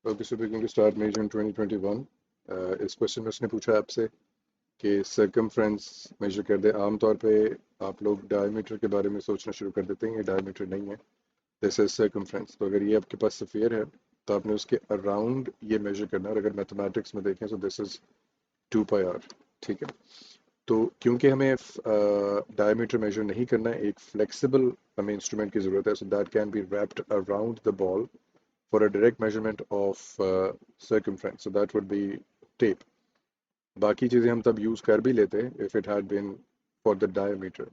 Okay so we going to start major in 2021। इस question में उसने पूछा आपसे कि सर्कमफ्रेंस मेजर कर दे। आमतौर पे आप लोग डायमीटर के बारे में सोचना शुरू कर देते हैं, ये डायमीटर नहीं है, दिस इज सर्कमफ्रेंस। तो अगर ये आपके पास स्फीयर है तो आपने उसके अराउंड ये मेजर करना है। और अगर मैथमेटिक्स में देखें तो दिस इज 2 पाई आर। ठीक है, तो क्योंकि हमें डायमीटर मेजर नहीं करना है, एक फ्लेक्सिबल हमें इंस्ट्रूमेंट की ज़रूरत है, so that can be wrapped around the ball for a direct measurement of circumference. So that would be tape. बाकी चीज़ें हम तब यूज़ कर भी लेते हैं if it had been for the diameter,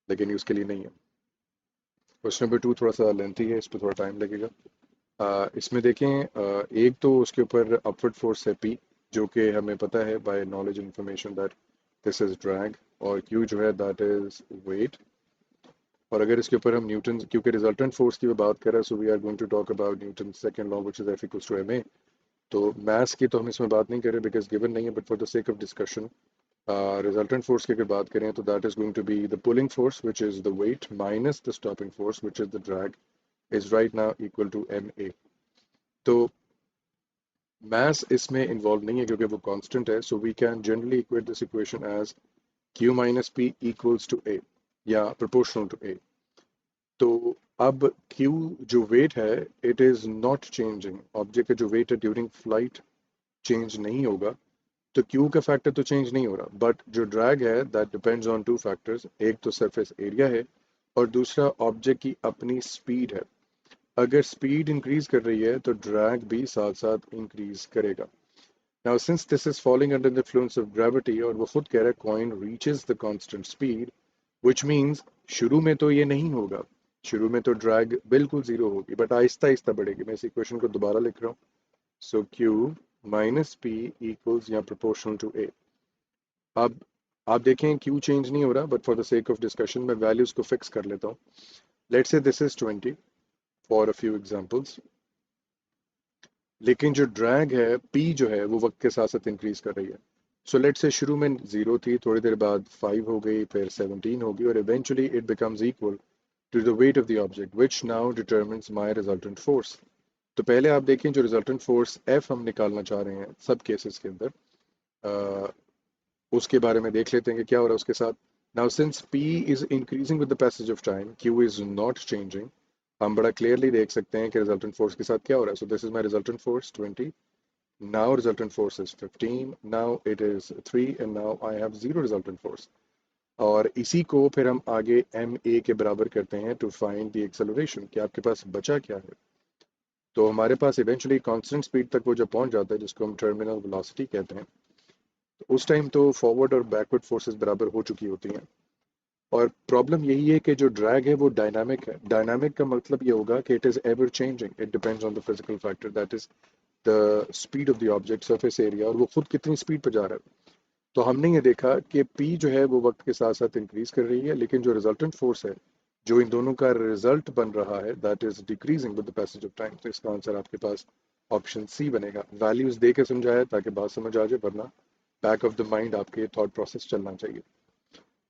लेकिन उसके लिए नहीं है। क्वेश्चन नंबर 2 थोड़ा सा लेंथी है, इस पर थोड़ा टाइम लगेगा। इसमें देखें, एक तो उसके ऊपर अपवर्ड फोर्स है P, जो कि हमें पता है by knowledge information that this is drag, और Q जो है दैट इज वेट। और अगर इसके ऊपर हम न्यूटन, क्योंकि रिजल्टेंट फोर्स की बात कर रहे हैं, so we are going to talk about Newton second law which is F equals to ma। तो मैथ्स की तो हम इसमें बात नहीं करें बिकॉज गिवन नहीं है, but for the sake of discussion resultant force की अगर बात करें तो that is going to be the pulling force which is the weight minus the stopping force which is the drag, is right now equal to ma। तो maths इसमें involve नहीं है क्योंकि वो कांस्टेंट है, so we can generally equate this equation as q minus p equals to a या proportional to a। तो अब q जो वेट है, it is not changing. Object का जो वेट है ड्यूरिंग फ्लाइट चेंज नहीं होगा, तो क्यू का फैक्टर तो चेंज नहीं हो रहा, बट जो ड्रैग है that depends on two factors. एक तो सरफेस एरिया है और दूसरा ऑब्जेक्ट की अपनी स्पीड है। अगर स्पीड इंक्रीज कर रही है तो ड्रैग भी साथ साथ इंक्रीज करेगा। Now since this is following under the influence of gravity, और वो खुद कह रहा है coin reaches the constant speed, which means शुरू में तो ये नहीं होगा, शुरू में तो ड्रैग बिल्कुल जीरो होगी, बट आहिस्ता आहिस्ता बढ़ेगी। मैं इस इक्वेशन को दोबारा लिख रहा हूँ। सो Q माइनस पी इक्वल्स या प्रोपोर्शनल टू ए। अब आप देखें Q चेंज नहीं हो रहा, but for the sake of discussion मैं वैल्यूज को फिक्स कर लेता हूँ। Let's say this is 20 for a few examples, लेकिन जो ड्रैग है P जो है वो वक्त के साथ साथ इंक्रीज कर रही है। सो लेट्स से शुरू में 0 थी, थोड़ी देर बाद 5 हो गई, फिर 17 होगी, और eventually it becomes equal to the weight of the object which now determines my resultant force. तो पहले आप देखें जो रिजल्टेंट फोर्स F हम निकालना चाह रहे हैं सब केसेस के अंदर, अ, उसके बारे में देख लेते हैं कि क्या हो रहा है उसके साथ। Now since P is increasing with the passage of time, Q is not changing, हम बड़ा क्लियरली देख सकते हैं कि रिजल्टेंट फोर्स के साथ क्या हो रहा है। सो this is my resultant force 20, now resultant force is 15, now it is 3, and now I have zero resultant force. और इसी को फिर हम आगे ma के बराबर करते हैं टू फाइंड द एक्सेलरेशन, कि आपके पास बचा क्या है। तो हमारे पास इवेंचुअली कांस्टेंट स्पीड तक वो जब पहुंच जाता है, जिसको हम टर्मिनल वेलोसिटी कहते हैं, तो उस टाइम तो फॉरवर्ड और बैकवर्ड फोर्सेस बराबर हो चुकी होती हैं। और प्रॉब्लम यही है कि जो ड्रैग है वो डायनामिक है। डायनामिक का मतलब ये होगा कि it is ever changing, it depends on the physical factor that is the speed of the object, surface area, और वो खुद कितनी स्पीड पर जा रहा है। तो हमने ये देखा कि पी जो है वो वक्त के साथ साथ इंक्रीज कर रही है, लेकिन जो रिजल्टेंट फोर्स है, जो इन दोनों का रिजल्ट बन रहा है, that is decreasing with the passage of time. तो इसका आंसर आपके पास ऑप्शन सी बनेगा। वैल्यूज दे के समझाया ताकि बात समझ आ जाए, वरना बैक ऑफ द माइंड आपके थॉट प्रोसेस चलना चाहिए।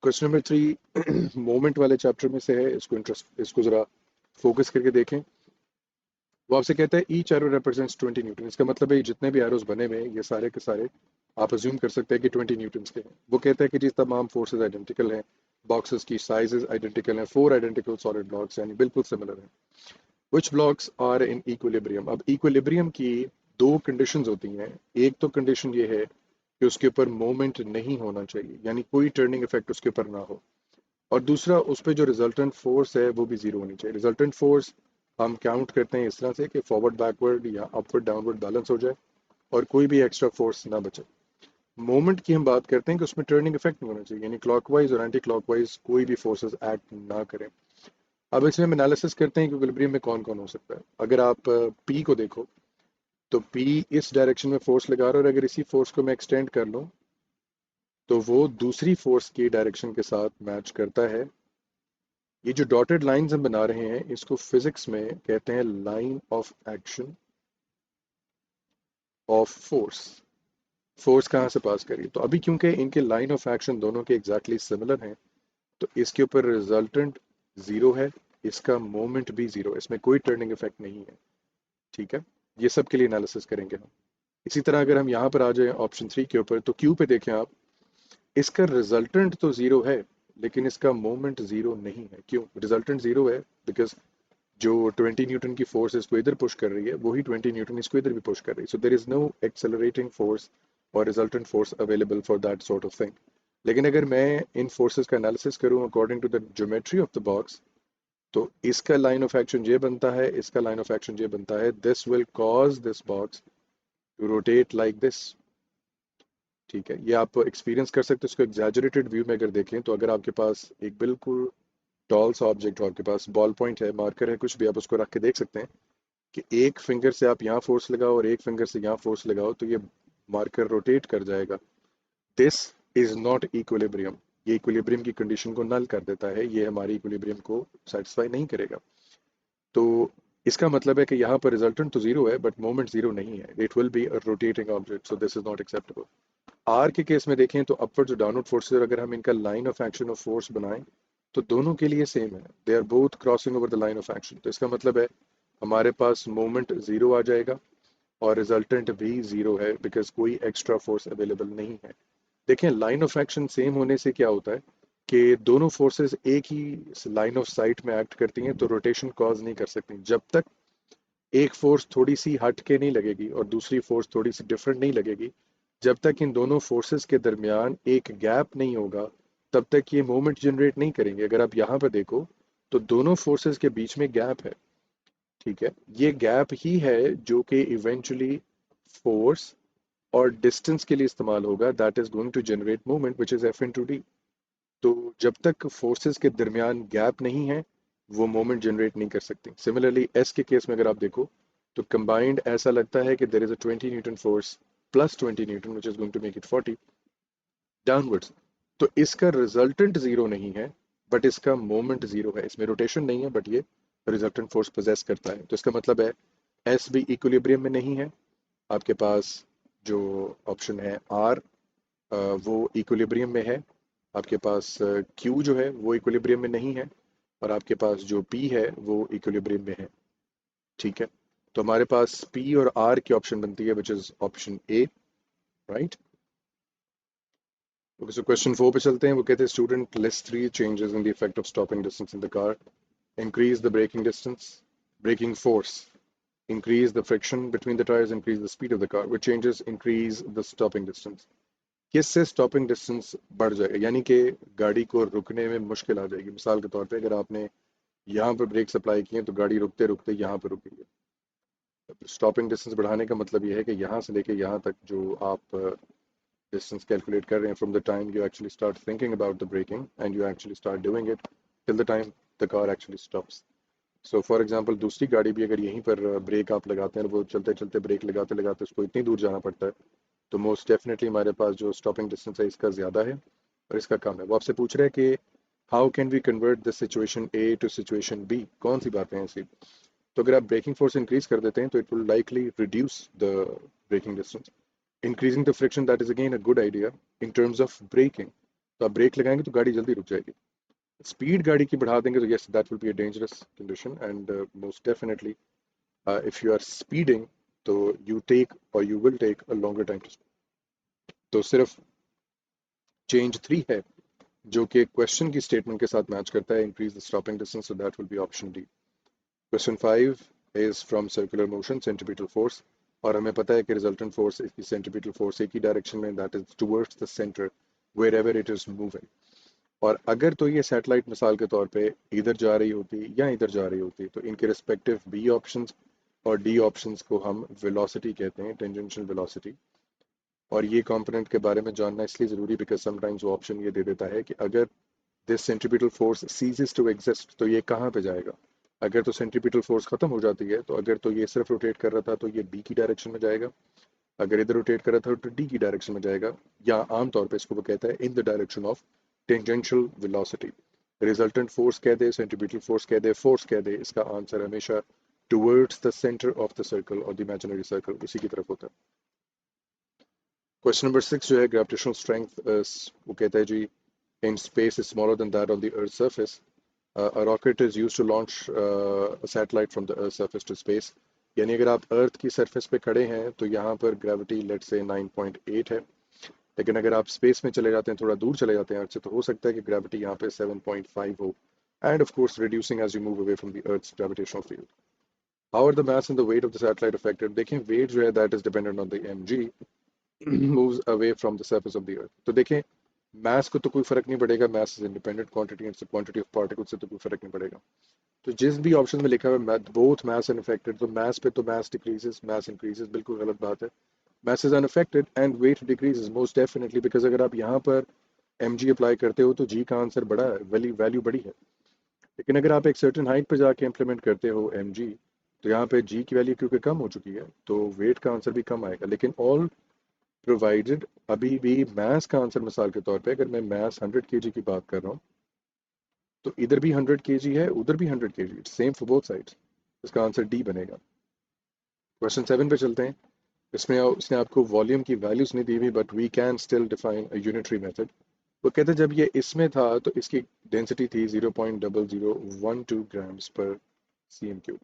क्वेश्चन नंबर 3 मोमेंट वाले चैप्टर में से है, इसको जरा फोकस करके देखें। वो आपसे कहता है ईच एरो रिप्रेजेंट्स 20 न्यूटन। इसका मतलब है जितने भी एरोज बने हुए हैं ये सारे के सारे आप अज्यूम कर सकते हैं कि 20 न्यूटन के हैं। वो कहता है कि जी तमाम फोर्सेस आइडेंटिकल हैं, बॉक्सेस की साइजेस आइडेंटिकल हैं, 4 आइडेंटिकल सॉलिड ब्लॉक्स यानी बिल्कुल सिमिलर हैं। विच ब्लॉक्स आर इन इक्विलिब्रियम। अब इक्विलिब्रियम की दो कंडीशंस होती हैं। एक तो कंडीशन ये है कि उसके ऊपर मोमेंट नहीं होना चाहिए, यानी कोई टर्निंग इफेक्ट उसके ऊपर ना हो, और दूसरा उस पर जो रिजल्टेंट फोर्स है वो भी जीरो होनी चाहिए। रिजल्टेंट फोर्स हम काउंट करते हैं इस तरह से कि फॉरवर्ड बैकवर्ड या अपवर्ड डाउनवर्ड बैलेंस हो जाए और कोई भी एक्स्ट्रा फोर्स ना बचे। मोमेंट की हम बात करते हैं कि उसमें टर्निंग इफेक्ट नहीं होना चाहिए, यानी क्लॉकवाइज और एंटी क्लॉकवाइज कोई भी फोर्सेस एक्ट ना करें। अब इसमें हम एनालिसिस करते हैं कि इक्विलिब्रियम में कौन कौन हो सकता है। अगर आप पी को देखो तो पी इस डायरेक्शन में फोर्स लगा रहा है, और अगर इसी फोर्स को मैं एक्सटेंड कर लूँ तो वो दूसरी फोर्स की डायरेक्शन के साथ मैच करता है। ये जो डॉटेड लाइंस हम बना रहे हैं इसको फिजिक्स में कहते हैं line of action of force. Force कहाँ से पास करी, तो अभी क्योंकि इनके लाइन ऑफ एक्शन दोनों के एग्जैक्टली सिमिलर हैं, तो इसके ऊपर रिजल्टेंट जीरो है, इसका मोमेंट भी जीरो, इसमें कोई टर्निंग इफेक्ट नहीं है। ठीक है, ये सब के लिए एनालिसिस करेंगे हम। इसी तरह अगर हम यहाँ पर आ जाएं ऑप्शन 3 के ऊपर, तो क्यू पे देखें आप, इसका रिजल्टेंट तो जीरो है लेकिन इसका मोमेंट जीरो नहीं है। क्यों रिजल्टेंट जीरो है? बिकॉज जो 20 न्यूटन की फोर्स इसको इधर पुश कर रही है, वही 20 न्यूटन इसको इधर भी पुश कर रही है। So there is no accelerating force और resultant force available for that sort of thing. लेकिन अगर मैं इन फोर्सेस का एनालिसिस करूं according to the geometry of the box, तो इसका लाइन ऑफ एक्शन ये बनता है, इसका लाइन ऑफ एक्शन ये बनता है, this will cause this box to rotate like this. ठीक है, ये आप एक्सपीरियंस कर सकते हो इसको एग्जैजरेटेड व्यू में अगर देखें तो। अगर आपके पास एक बिल्कुल टॉल सा ऑब्जेक्ट हो, आपके पास बॉल पॉइंट है, मार्कर है, कुछ भी, आप उसको रख के देख सकते हैं कि एक फिंगर से आप यहाँ फोर्स लगाओ और एक फिंगर से यहाँ फोर्स लगाओ तो ये मार्कर रोटेट कर जाएगा। This is not equilibrium. ये इक्विलिब्रियम की कंडीशन को नल कर देता है, ये हमारी इक्विलिब्रियम को सेटिस्फाई नहीं करेगा। तो इसका मतलब है कि यहाँ पर रिजल्टेंट तो जीरो है बट मोमेंट जीरो नहीं है, it will be a rotating object, so this is not acceptable. R के केस में देखें तो अपवर्ड जो डाउनवर्ड फोर्सेस, अगर हम इनका line of action of force बनाएं तो दोनों के लिए सेम है, they are both crossing over the line of action. तो इसका मतलब है हमारे पास मोमेंट जीरो आ जाएगा और रिजल्टेंट भी जीरो है बिकॉज कोई एक्स्ट्रा फोर्स अवेलेबल नहीं है। देखें लाइन ऑफ एक्शन सेम होने से क्या होता है कि दोनों फोर्सेस एक ही लाइन ऑफ साइट में एक्ट करती हैं तो रोटेशन कॉज नहीं कर सकती। जब तक एक फोर्स थोड़ी सी हट के नहीं लगेगी और दूसरी फोर्स थोड़ी सी डिफरेंट नहीं लगेगी, जब तक इन दोनों फोर्सेस के दरमियान एक गैप नहीं होगा, तब तक ये मोमेंट जनरेट नहीं करेंगे। अगर आप यहाँ पर देखो तो दोनों फोर्सेस के बीच में गैप है। ठीक है, ये गैप ही है जो कि इवेंचुअली फोर्स और डिस्टेंस के लिए इस्तेमाल होगा, that is going to generate moment which is F into D. तो जब तक फोर्सेस के दरमियान गैप नहीं है वो मोमेंट जनरेट नहीं कर सकती। सिमिलरली एस के केस में अगर आप देखो तो कंबाइंड ऐसा लगता है कि there is a 20 newton force plus 20 newton which is going to make it 40 downwards. तो इसका रिजल्टेंट जीरो नहीं है बट इसका मोमेंट जीरो है। इसमें रोटेशन नहीं है बट ये रिजल्टेंट फोर्स पोजेस करता है। तो इसका मतलब है एस भी इक्विलिब्रियम में नहीं है। आपके पास जो ऑप्शन है आर, वो इक्विलिब्रियम में है। आपके पास क्यू जो है वो इक्विलिब्रियम में नहीं है और आपके पास जो पी है वो इक्विलिब्रियम में है। ठीक है, तो हमारे पास पी और आर की ऑप्शन बनती है which is option A, right. Okay, so question 4 पे चलते हैं। वो कहते हैं student list three changes in the effect of stopping distance in the car. Increase the braking distance, braking force, increase the friction between the tires, increase the speed of the car, which changes increase the stopping distance। किससे stopping distance बढ़ जाएगा, यानी कि गाड़ी को रुकने में मुश्किल आ जाएगी। मिसाल के तौर पे अगर आपने यहाँ पर ब्रेक सप्लाई किए तो गाड़ी रुकते रुकते यहाँ पर रुकी है। स्टॉपिंग डिस्टेंस बढ़ाने का मतलब ये है कि यहाँ से लेके यहाँ तक जो आप डिस्टेंस कैलकुलेट कर रहे हैं, from the time you actually start thinking about the braking and you actually start doing it till the time the car actually stops. So for example दूसरी गाड़ी भी अगर यहीं पर ब्रेक आप लगाते हैं, वो चलते चलते ब्रेक लगाते लगाते उसको इतनी दूर जाना पड़ता है, तो मोस्ट डेफिनेटली हमारे पास जो स्टॉपिंग डिस्टेंस है इसका ज़्यादा है और इसका कम है। वो आपसे पूछ रहे हैं कि how can we convert the situation A to situation B, कौन सी बातें हैं ऐसी। तो अगर आप ब्रेकिंग फोर्स इंक्रीज कर देते हैं तो it will likely reduce the braking distance. Increasing the friction, that is again a good idea in terms of braking. तो आप ब्रेक लगाएंगे तो गाड़ी जल्दी रुक जाएगी। स्पीड गाड़ी की बढ़ा देंगे तो yes that will be a dangerous condition and most definitely if you are speeding तो you take or you will take a longer time to speed। तो सिर्फ चेंज थ्री है जो कि क्वेश्चन की स्टेटमेंट के साथ मैच करता है, increase the stopping distance, so that will be option D. Question 5 is from circular motion centripetal force, और हमें पता है कि रिजल्टेंट फोर्स इसकी सेंट्रीपिटल फोर्स एक ही डायरेक्शन में, that is towards the centre wherever it is moving. और अगर तो ये सैटेलाइट मिसाल के तौर पे इधर जा रही होती या इधर जा रही होती तो इनके रिस्पेक्टिव बी ऑप्शंस और डी ऑप्शंस को हम वेलोसिटी कहते हैं, टेंजेंशियल वेलोसिटी। और ये कंपोनेंट के बारे में जानना इसलिए ज़रूरी बिकॉज समटाइम्स वो ऑप्शन ये दे देता है कि अगर this centripetal force ceases to exist तो ये कहाँ पे जाएगा। अगर तो सेंट्रीपिटल फोर्स खत्म हो जाती है तो अगर तो ये सिर्फ रोटेट कर रहा था तो ये बी की डायरेक्शन में जाएगा, अगर इधर रोटेट कर रहा था तो डी की डायरेक्शन में जाएगा, या आमतौर पर इसको वो कहता है इन the direction of tangential velocity. Resultant force कह दे, सेंट्रीपिटल फोर्स कह दे, फोर्स कह दे, इसका आंसर हमेशा towards the centre of the circle और द इमेजिनरी सर्कल उसी की तरफ होता है। क्वेश्चन नंबर 6 जो है ग्रेविटेशनल स्ट्रेंथ, वो कहता है जी in space is smaller than that on the Earth's surface. A rocket is used to launch a satellite from the Earth's surface to space. यानी अगर आप अर्थ की सरफेस पे खड़े हैं तो यहाँ पर ग्रेविटी लेट से 9.8 है, लेकिन अगर आप स्पेस में चले जाते हैं, थोड़ा दूर चले जाते हैं अर्थ से, तो हो सकता है कि ग्रेविटी यहाँ पे 7.5 हो, end of course reducing as you move away from the earth's gravitational field. How are the mass and the weight of the satellite affected? देखें वेट जो है that is dependent on the mg moves away from the surface of the earth। तो देखें मास को तो कोई फर्क नहीं पड़ेगा, mass is independent quantity, it's quantity of particle, से तो कोई फर्क नहीं पड़ेगा। तो जिस भी ऑप्शन में लिखा हुआ है बोथ मास एंड अफेक्टेड, तो मास पे तो मास डिक्रीजेस मास इंक्रीजेस, बिल्कुल गलत बात है। Mass is unaffected and weight decreases most definitely, because अगर आप यहाँ पर mg अप्लाई करते हो तो g का आंसर बड़ा है, वैल्यू बड़ी है। लेकिन अगर आप एक सर्टेन हाइट पर जाके इम्प्लीमेंट करते हो mg, तो यहाँ पे g की वैल्यू क्योंकि कम हो चुकी है तो वेट का आंसर भी कम आएगा। लेकिन ऑल प्रोवाइडेड अभी भी मास का आंसर, मिसाल के तौर पे अगर मैं मास 100 kg की बात कर रहा हूँ, तो इधर भी 100 kg है, उधर भी 100 kg, it's same for both sides. इसका आंसर डी बनेगा। क्वेश्चन 7 पे चलते हैं। इसमें उसने आपको वॉल्यूम की वैल्यूज नहीं दी हुई, but we can still define a unitary method. वो कहते हैं जब ये इसमें था तो इसकी डेंसिटी थी 0.0012 ग्राम्स पर cm3।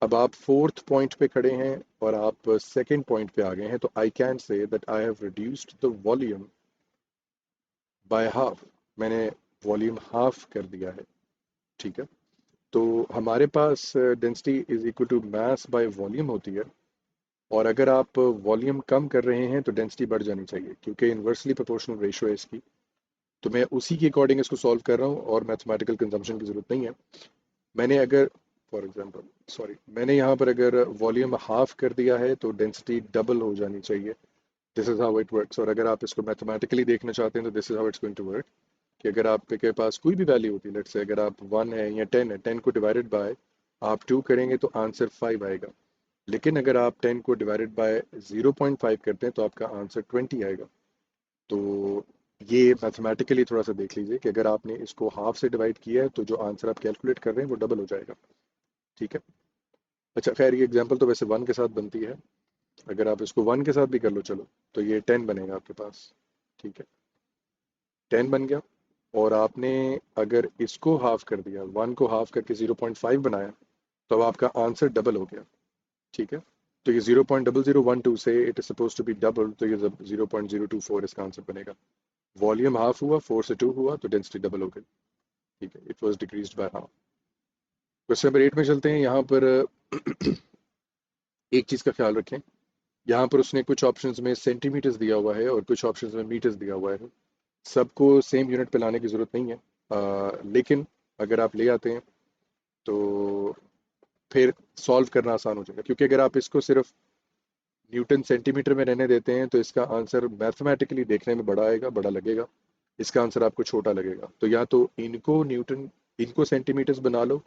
अब आप फोर्थ पॉइंट पे खड़े हैं और आप सेकंड पॉइंट पे आ गए हैं, तो I can say that I have reduced the volume by half. मैंने वॉल्यूम हाफ कर दिया है, ठीक है। तो हमारे पास density is equal to mass by volume होती है, और अगर आप वॉल्यूम कम कर रहे हैं तो डेंसिटी बढ़ जानी चाहिए, क्योंकि इन्वर्सली प्रोपोर्शनल रेशियो है इसकी। तो मैं उसी के अकॉर्डिंग इसको सॉल्व कर रहा हूँ और मैथमेटिकल कंजम्पशन की ज़रूरत नहीं है। मैंने अगर फॉर एग्जांपल सॉरी मैंने यहाँ पर अगर वॉल्यूम हाफ कर दिया है तो डेंसिटी डबल हो जानी चाहिए। This is how it works. और अगर आप इसको मैथमेटिकली देखना चाहते हैं तो this is how it's going to work, कि अगर आपके पास कोई भी वैल्यू होती है, लेट्स से अगर आप 1 है या 10 है, 10 को डिवाइडेड बाय आप 2 करेंगे तो आंसर 5 आएगा। लेकिन अगर आप 10 को डिवाइडेड बाय 0.5 करते हैं तो आपका आंसर 20 आएगा। तो ये मैथमेटिकली थोड़ा सा देख लीजिए कि अगर आपने इसको हाफ से डिवाइड किया है तो जो आंसर आप कैलकुलेट कर रहे हैं वो डबल हो जाएगा, ठीक है। अच्छा खैर ये एग्जांपल तो वैसे 1 के साथ बनती है, अगर आप इसको 1 के साथ भी कर लो चलो, तो ये 10 बनेगा आपके पास, ठीक है। 10 बन गया, और आपने अगर इसको हाफ कर दिया, 1 को हाफ करके 0.5 बनाया, तो अब आपका आंसर डबल हो गया, ठीक है। तो ये 0.0012 से it is suppose to be double, तो ये 0.024 इसका आंसर बनेगा। वॉल्यूम हाफ हुआ, 4 से 2 हुआ, तो डेंसिटी डबल हो गई, ठीक है। It was decreased by half. Question number 8 में चलते हैं। यहाँ पर एक चीज़ का ख्याल रखें, यहाँ पर उसने कुछ ऑप्शंस में सेंटीमीटर्स दिया हुआ है और कुछ ऑप्शंस में मीटर्स दिया हुआ है। सबको सेम यूनिट पे लाने की ज़रूरत नहीं है, लेकिन अगर आप ले आते हैं तो फिर सॉल्व करना आसान हो जाएगा, क्योंकि अगर आप इसको सिर्फ न्यूटन सेंटीमीटर में रहने देते हैं तो इसका आंसर मैथमेटिकली देखने में बड़ा आएगा, बड़ा लगेगा, इसका आंसर आपको छोटा लगेगा। तो या तो इनको सेंटीमीटर्स बना लो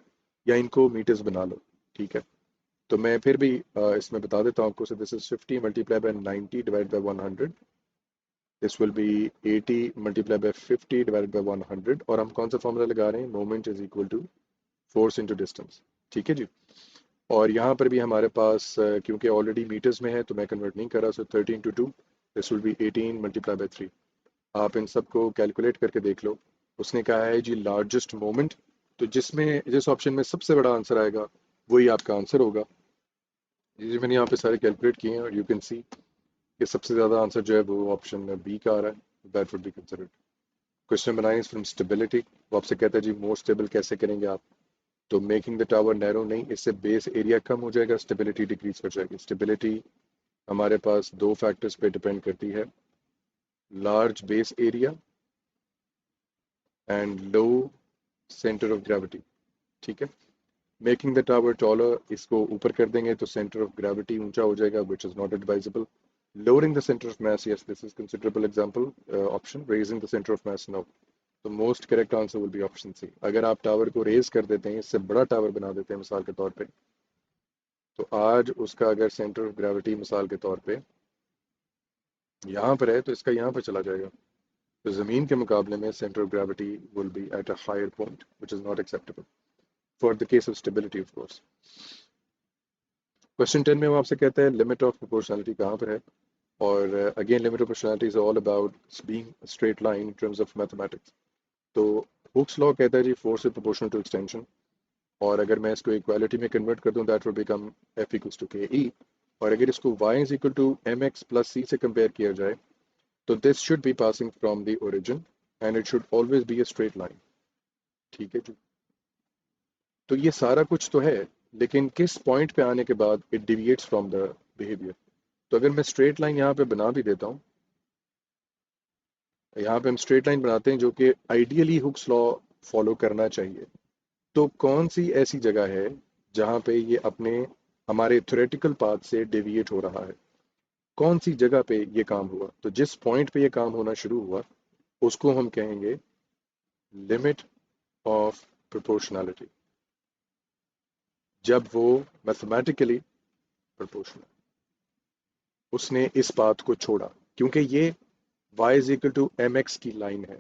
या इनको मीटर्स बना लो, ठीक है। तो मैं फिर भी इसमें बता देता हूँ आपको। So this is 50 multiply by 90 divide by 100। This will be 80 multiply by 50 divided by 100, और हम कौन सा फॉर्मूला लगा रहे हैं? Moment is equal to force into distance, ठीक है जी। और यहाँ पर भी हमारे पास क्योंकि ऑलरेडी मीटर्स में है तो मैं कन्वर्ट नहीं कर रहा, सो 13 into 2, this will B 18 multiply by 3। आप इन सब को कैलकुलेट करके देख लो। उसने कहा है जी लार्जेस्ट मोमेंट, तो जिस ऑप्शन में सबसे बड़ा आंसर आएगा वही आपका आंसर होगा। जी मैंने यहाँ पे सारे कैलकुलेट किए हैं और यू कैन सी कि सबसे ज़्यादा आंसर जो है वो ऑप्शन बी का आ रहा है, that would be considered. Question number 9 is from stability. वो आपसे कहता है जी मोर स्टेबल कैसे करेंगे आप? तो मेकिंग द टावर नैरो नहीं, इससे बेस एरिया कम हो जाएगा, स्टेबिलिटी डिक्रीज कर जाएगी। स्टेबिलिटी हमारे पास दो फैक्टर्स पे डिपेंड करती है, large base area and low centre of gravity, ठीक है। मेकिंग द टावर टॉलर, इसको ऊपर कर देंगे तो सेंटर ऑफ ग्रेविटी ऊंचा हो जाएगा, which is not advisable. Lowering the center of mass, yes, this is considerable example option. Raising the center of mass, no. तो most correct answer will be option C. अगर आप tower को raise कर देते हैं, इससे बड़ा टावर बना देते हैं मिसाल के तौर पे, तो आज उसका अगर सेंटर ऑफ ग्रेविटी मिसाल के तौर पे यहाँ पर है तो इसका यहाँ पर चला जाएगा, तो ज़मीन के मुकाबले में centre of gravity will be at a higher point which is not acceptable for the case of stability of course. Question 10 में वो आपसे कहता है लिमिट ऑफ प्रोपोर्शनलिटी कहाँ पर है, और again limit of proportionality is all about being straight line in terms of mathematics. तो हुक्स लॉ कहता है जी force is proportional to extension. और अगर मैं इसको इक्वालिटी में कन्वर्ट कर दूं that will become F equals to K E. और अगर इसको y is equal to M X plus C से कंपेयर किया जाए तो this should be passing from the origin and it should always be a straight line. ठीक है जी। तो ये सारा कुछ तो है, लेकिन किस पॉइंट पे आने के बाद इट डिविएट्स फ्रॉम द बिहेवियर। तो अगर मैं स्ट्रेट लाइन यहाँ पे बना भी देता हूँ, यहाँ पे हम स्ट्रेट लाइन बनाते हैं जो कि आइडियली हुक्स लॉ फॉलो करना चाहिए। तो कौन सी ऐसी जगह है जहाँ पे ये अपने हमारे थ्योरेटिकल पाथ से डेविएट हो रहा है? कौन सी जगह पे ये काम हुआ? तो जिस पॉइंट पे ये काम होना शुरू हुआ उसको हम कहेंगे लिमिट ऑफ प्रोपोर्शनैलिटी, जब वो मैथमेटिकली प्रोपोर्शनल उसने इस पाथ को छोड़ा, क्योंकि ये y is equal to M X की लाइन है,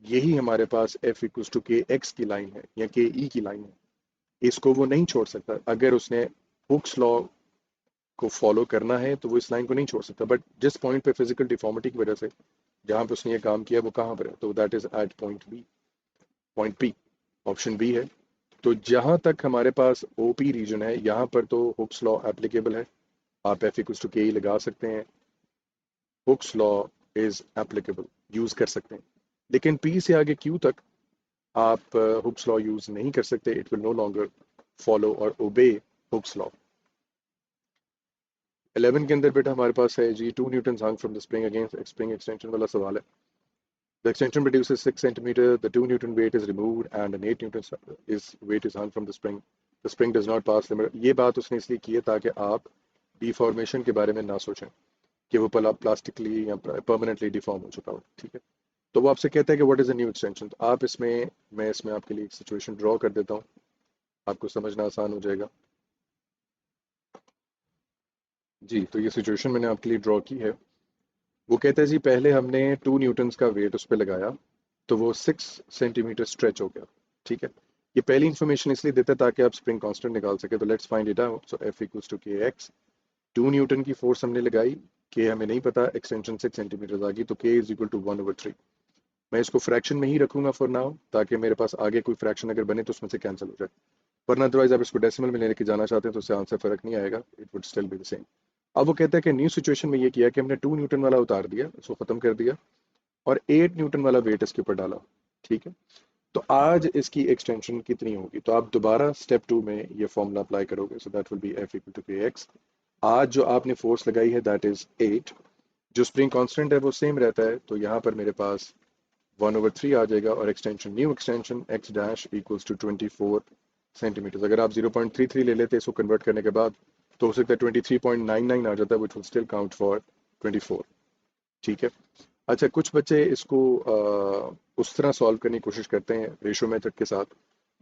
यही हमारे पास f equal to K X की लाइन है या के ई की लाइन है। इसको वो नहीं छोड़ सकता। अगर उसने हुक्स लॉ को फॉलो करना है तो वो इस लाइन को नहीं छोड़ सकता। बट जिस पॉइंट पे फिजिकल डिफॉर्मिटी की वजह से जहां पे उसने ये काम किया वो कहाँ पर है? तो that is at point B, point P, option B है। तो जहां तक हमारे पास ओपी रीजन है यहाँ पर तो हुक्स लॉ एप्लीकेबल है, आप एफ इक्वल टू के ई लगा सकते हैं, Hooke's law is applicable, use कर सकते हैं। लेकिन पी से आगे क्यू तक आप हुक्स लॉ यूज नहीं कर सकते, it will no longer follow और ओबे हुक्स लॉ। 11 के अंदर बेटा हमारे पास है जी, 2 Newton hung from the spring against spring extension वाला सवाल है। The extension produces 6 centimeter, the 2 Newton weight is removed and an 8 Newton weight is hung from the spring. The spring does not pass limit। ये बात उसने इसलिए की है ताकि आप डिफॉर्मेशन के बारे में ना सोचें कि वो प्लास्टिकली या परमानेंटली डिफॉर्म हो चुका हो। ठीक है। तो वो आपसे कहता है कि what is a new extension. तो आप इसमें, मैं इसमें आपके लिए एक सिचुएशन ड्रॉ कर देता हूँ, आपको समझना आसान हो जाएगा। जी, तो ये सिचुएशन मैंने आपके लिए ड्रॉ की है। वो कहते हैं जी पहले हमने 2 न्यूटन्स का वेट उस पर लगाया तो वो 6 सेंटीमीटर स्ट्रेच हो गया। ठीक है। ये पहली इन्फॉर्मेशन इसलिए देता है ताकि आप स्प्रिंग कांस्टेंट निकाल सके। तो let's find it out. So F equals to K X, 2 newton की फोर्स हमने लगाई, के हमें नहीं पता, एक्सटेंशन 6 सेंटीमीटर आ गई, तो के इज इक्वल टू 1/3। मैं इसको फ्रैक्शन में ही रखूंगा फॉर नाउ ताकि मेरे पास आगे कोई फ्रैक्शन अगर बने तो उसमें से कैंसिल हो जाए, वरना अदरवाइज आप इसको डेसिमल में लेके जाना चाहते हैं तो उससे आंसर फर्क नहीं आएगा, it would still be the same. अब वो कहता है कि न्यू सिचुएशन में ये किया कि हमने 2 न्यूटन वाला उतार दिया, उसको खत्म कर दिया और 8 न्यूटन वाला वेट इसके ऊपर डाला। ठीक है। तो आज इसकी एक्सटेंशन कितनी होगी? तो आप दोबारा स्टेप 2 में ये फॉर्मूला अप्लाई करोगे, so that will be F equal to K X. आज जो आपने फोर्स लगाई है दैट इज 8, जो स्प्रिंग कांस्टेंट है वो सेम रहता है, तो यहाँ पर मेरे पास 1/3 आ जाएगा और extension, new extension X dash equals to 24 centimetre. अगर आप 0.33 ले लेते इसको कन्वर्ट करने के बाद तो हो सकता है 23.99 आ जाता है, which will still count for 24। ठीक है। अच्छा, कुछ बच्चे इसको उस तरह सॉल्व करने की कोशिश करते हैं रेशो मेथड के साथ।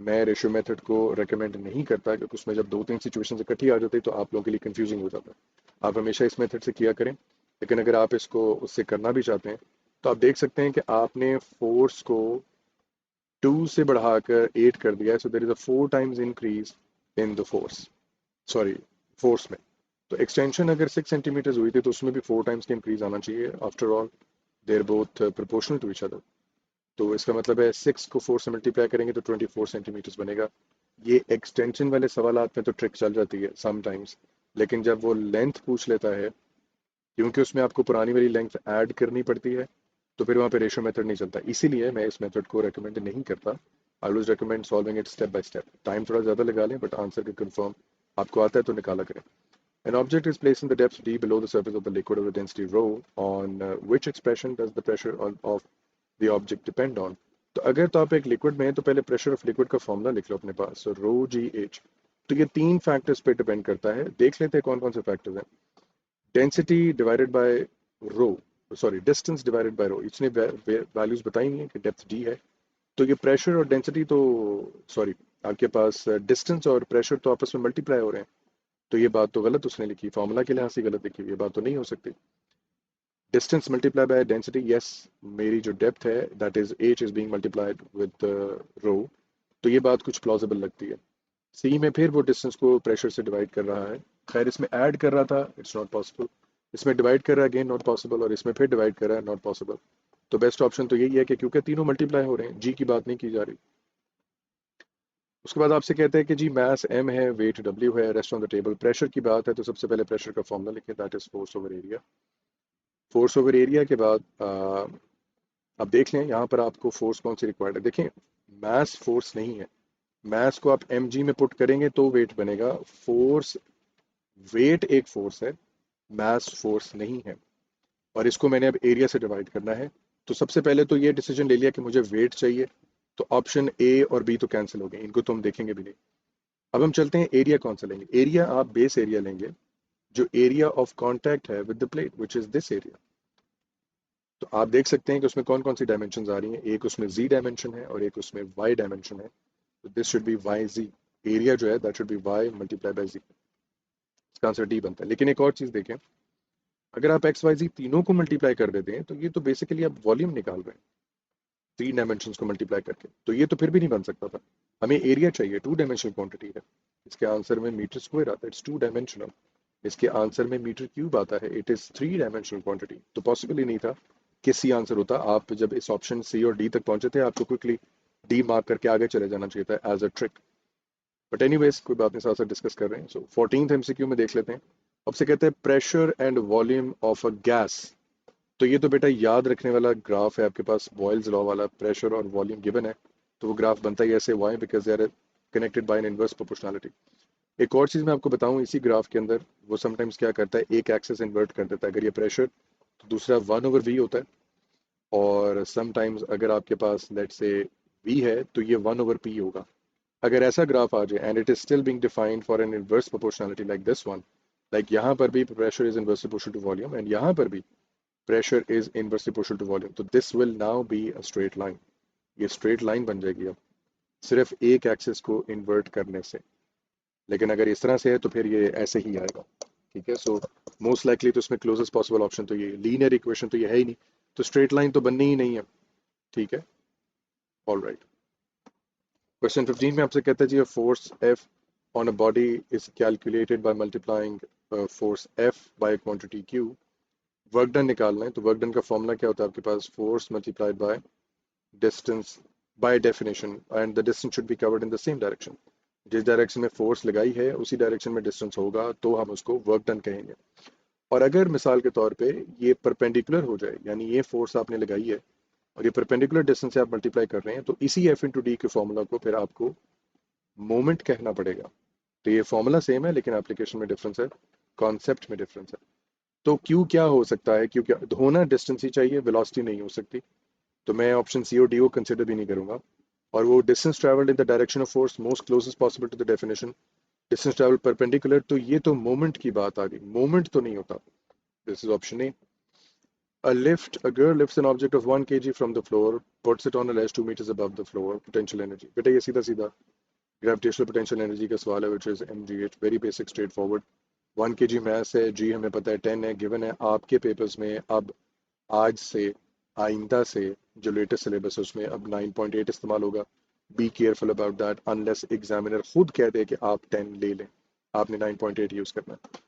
मैं रेशो मेथड को रेकमेंड नहीं करता क्योंकि उसमें जब 2-3 सिचुएशन इकट्ठी आ जाती है तो आप लोगों के लिए कंफ्यूजिंग हो जाता है। आप हमेशा इस मेथड से किया करें, लेकिन अगर आप इसको उससे करना भी चाहते हैं तो आप देख सकते हैं कि आपने फोर्स को 2 से बढ़ाकर 8 कर दिया है, so there is a 4 times increase in the force, sorry force में। तो एक्सटेंशन अगर 6 सेंटीमीटर हुई थी तो उसमें भी 4 टाइम्स का इंक्रीज आना चाहिए। After all they are both proportional to each other. तो इसका मतलब है 6 को 4 से मल्टीप्लाई करेंगे तो 24 सेंटीमीटर्स बनेगा। ये एक्सटेंशन वाले सवालात में तो ट्रिक चल जाती है समटाइम्स, लेकिन जब वो लेंथ पूछ लेता है, क्योंकि उसमें आपको पुरानी वाली लेंथ ऐड करनी पड़ती है, तो फिर वहाँ पे रेशो मेथड नहीं चलता। इसीलिए मैं इस मेथड को रेकमेंड नहीं करता। I always recommend solving it step by step. Time थोड़ा ज़्यादा लगा लें बट आंसर का कंफर्म आपको आता है तो निकाला करें। An object is placed in the depth d below the surface of the liquid of the density rho, on which expression does the pressure of the object depend on? तो अगर तो आप एक लिक्विड में हैं तो पहले प्रेशर ऑफ लिक्विड का फॉर्मूला लिख लो अपने पास, सो रो जी एच। तो ये 3 फैक्टर्स पे डिपेंड करता है, देख लेते हैं कौन कौन से फैक्टर्स हैं। Density divided by rho, sorry distance divided by rho, इसने वैल्यूज बताई नहीं है कि डेप्थ डी है। तो ये प्रेशर और डेंसिटी तो, सॉरी, आपके पास डिस्टेंस और प्रेशर तो आपस में मल्टीप्लाई हो रहे हैं, तो ये बात तो गलत उसने लिखी, फॉर्मूला के लिहाज से गलत लिखी, ये बात तो नहीं हो सकती। Distance multiply by density, yes, मेरी जो डेप्थ है that is H is being multiplied with rho, तो ये बात कुछ प्लॉजिबल लगती है। सी में फिर वो डिस्टेंस को प्रेशर से डिवाइड कर रहा है, खैर इसमें ऐड कर रहा था, इट्स नॉट पॉसिबल। इसमें डिवाइड कर रहा है, अगेन नॉट पॉसिबल, और इसमें फिर डिवाइड कर रहा है, नॉट पॉसिबल। तो बेस्ट ऑप्शन तो यही है कि क्योंकि तीनों मल्टीप्लाई हो रहे हैं, जी की बात नहीं की जा रही। उसके बाद आपसे कहते हैं कि जी मास m है, वेट w है, rest on the table. Pressure की बात है तो सबसे पहले प्रेशर का फॉर्मूला लिखें, that is force over area. Force over area के बाद अब देख लें यहाँ पर आपको फोर्स कौन सी रिक्वायर्ड है। देखें, मास फोर्स नहीं है, मास को आप mg में पुट करेंगे तो वेट बनेगा। फोर्स, वेट एक फोर्स है, मास फोर्स नहीं है। और इसको मैंने अब एरिया से डिवाइड करना है। तो सबसे पहले तो ये डिसीजन ले लिया कि मुझे वेट चाहिए, तो ऑप्शन ए और बी तो कैंसिल हो गए, इनको तो हम देखेंगे भी नहीं। अब हम चलते हैं एरिया कौन सा लेंगे। एरिया आप बेस एरिया लेंगे जो एरिया ऑफ कांटेक्ट है with the plate, which is this area. तो आप देख सकते हैं कि उसमें कौन कौन सी डायमेंशन आ रही हैं। एक उसमें z डायमेंशन है और एक उसमें y डायमेंशन है। तो this should be Y G. Area जो है that should be y multiply by G. इसका आंसर डी बनता है। लेकिन एक और चीज देखें, अगर आप एक्स वाई जी तीनों को मल्टीप्लाई कर देते हैं तो ये तो बेसिकली आप वॉल्यूम निकाल रहे हैं 3 डायमेंशन को मल्टीप्लाई करके, तो ये तो फिर भी नहीं बन सकता था। हमें एरिया चाहिए, 2 डायमेंशनल क्वांटिटी है। इसके आंसर में मीटर स्क्वायर आता है, इट्स 2 डायमेंशनल। इसके आंसर में मीटर क्यूब आता है, इट इज 3 डायमेंशनल क्वांटिटी। तो पॉसिबल ही नहीं था कि सी आंसर होता। आप जब इस ऑप्शन सी और डी तक पहुंचे थे, आपको क्विकली डी मार्क करके आगे चले जाना चाहिए था as a trick. But anyways कोई बात नहीं, साथ साथ डिस्कस कर रहे हैं। सो 14th एमसीक्यू में देख लेते हैं। अब से कहते हैं pressure and volume of a gas. तो ये तो बेटा याद रखने वाला ग्राफ है आपके पास, बॉयल्स लॉ वाला। प्रेशर और वॉल्यूम गिवन है तो वो ग्राफ बनता ही ऐसे, why because they are connected by an inverse proportionality. एक और चीज मैं आपको बताऊं, इसी ग्राफ के अंदर वो समटाइम्स क्या करता है, एक एक्सेस इन्वर्ट कर देता है। अगर ये प्रेशर तो दूसरा 1/v होता है, और समटाइम्स अगर आपके पास लेट से v है तो ये 1/p होगा। अगर ऐसा ग्राफ आ जाए and it is still being defined for an inverse proportionality like this one, like यहाँ पर भी pressure is inversely proportional to volume and यहाँ पर भी pressure is inversely proportional to volume, तो this will now be a straight line। ये straight line बन जाएगी अब सिर्फ एक एक्सिस को इन्वर्ट करने से। लेकिन अगर इस तरह से है तो फिर ये ऐसे ही आएगा। ठीक है, सो मोस्ट लाइकली तो इसमें क्लोजेस्ट पॉसिबल ऑप्शन तो ये लीनियर इक्वेशन तो ये है ही नहीं, तो स्ट्रेट लाइन तो बननी ही नहीं है। ठीक है, ऑल राइट। क्वेश्चन 15 में आपसे कहता है जी force F on a body is calculated by multiplying force F by quantity Q. Work done निकालना है, तो वर्क डन का फॉर्मूला क्या होता है आपके पास, force multiplied by distance by definition, and the distance should be covered in the same direction। जिस डायरेक्शन में फोर्स लगाई है उसी डायरेक्शन में डिस्टेंस होगा तो हम उसको वर्क डन कहेंगे। और अगर मिसाल के तौर पे ये परपेंडिकुलर हो जाए, यानी ये फोर्स आपने लगाई है और ये परपेंडिकुलर डिस्टेंस से आप मल्टीप्लाई कर रहे हैं, तो इसी एफ इंटू डी के फॉर्मूला को फिर आपको मोमेंट कहना पड़ेगा। तो ये फॉर्मूला सेम है लेकिन एप्लीकेशन में डिफरेंस है, कॉन्सेप्ट में डिफरेंस है। तो क्यू क्या हो सकता है, क्यू क्या होना, डिस्टेंस ही चाहिए, वेलोसिटी नहीं हो सकती। तो मैं ऑप्शन सी और डी को कंसिडर भी नहीं करूंगा। और वो distance travelled in the direction of force most closest possible to the definition, distance travel perpendicular, तो ये तो मोमेंट की बात आ गई, मोमेंट तो नहीं होता। This is option A. A girl lifts an object of 1 kg from the floor, puts it on a ledge 2 meters above the floor, potential energy। बेटा ये सीधा सीधा ग्रेविटेशनल पोटेंशियल एनर्जी का सवाल है, which is mgh, very basic straight forward. 1 kg मास है, जी हमें पता है 10 है, गिवन है आपके पेपर्स में। अब आज से, आइंदा से जो लेटेस्ट सिलेबस है उसमें अब 9.8 इस्तेमाल होगा। Be careful about that, unless examiner खुद कह दे कि आप 10 ले लें, आपने 9.8 यूज करना है।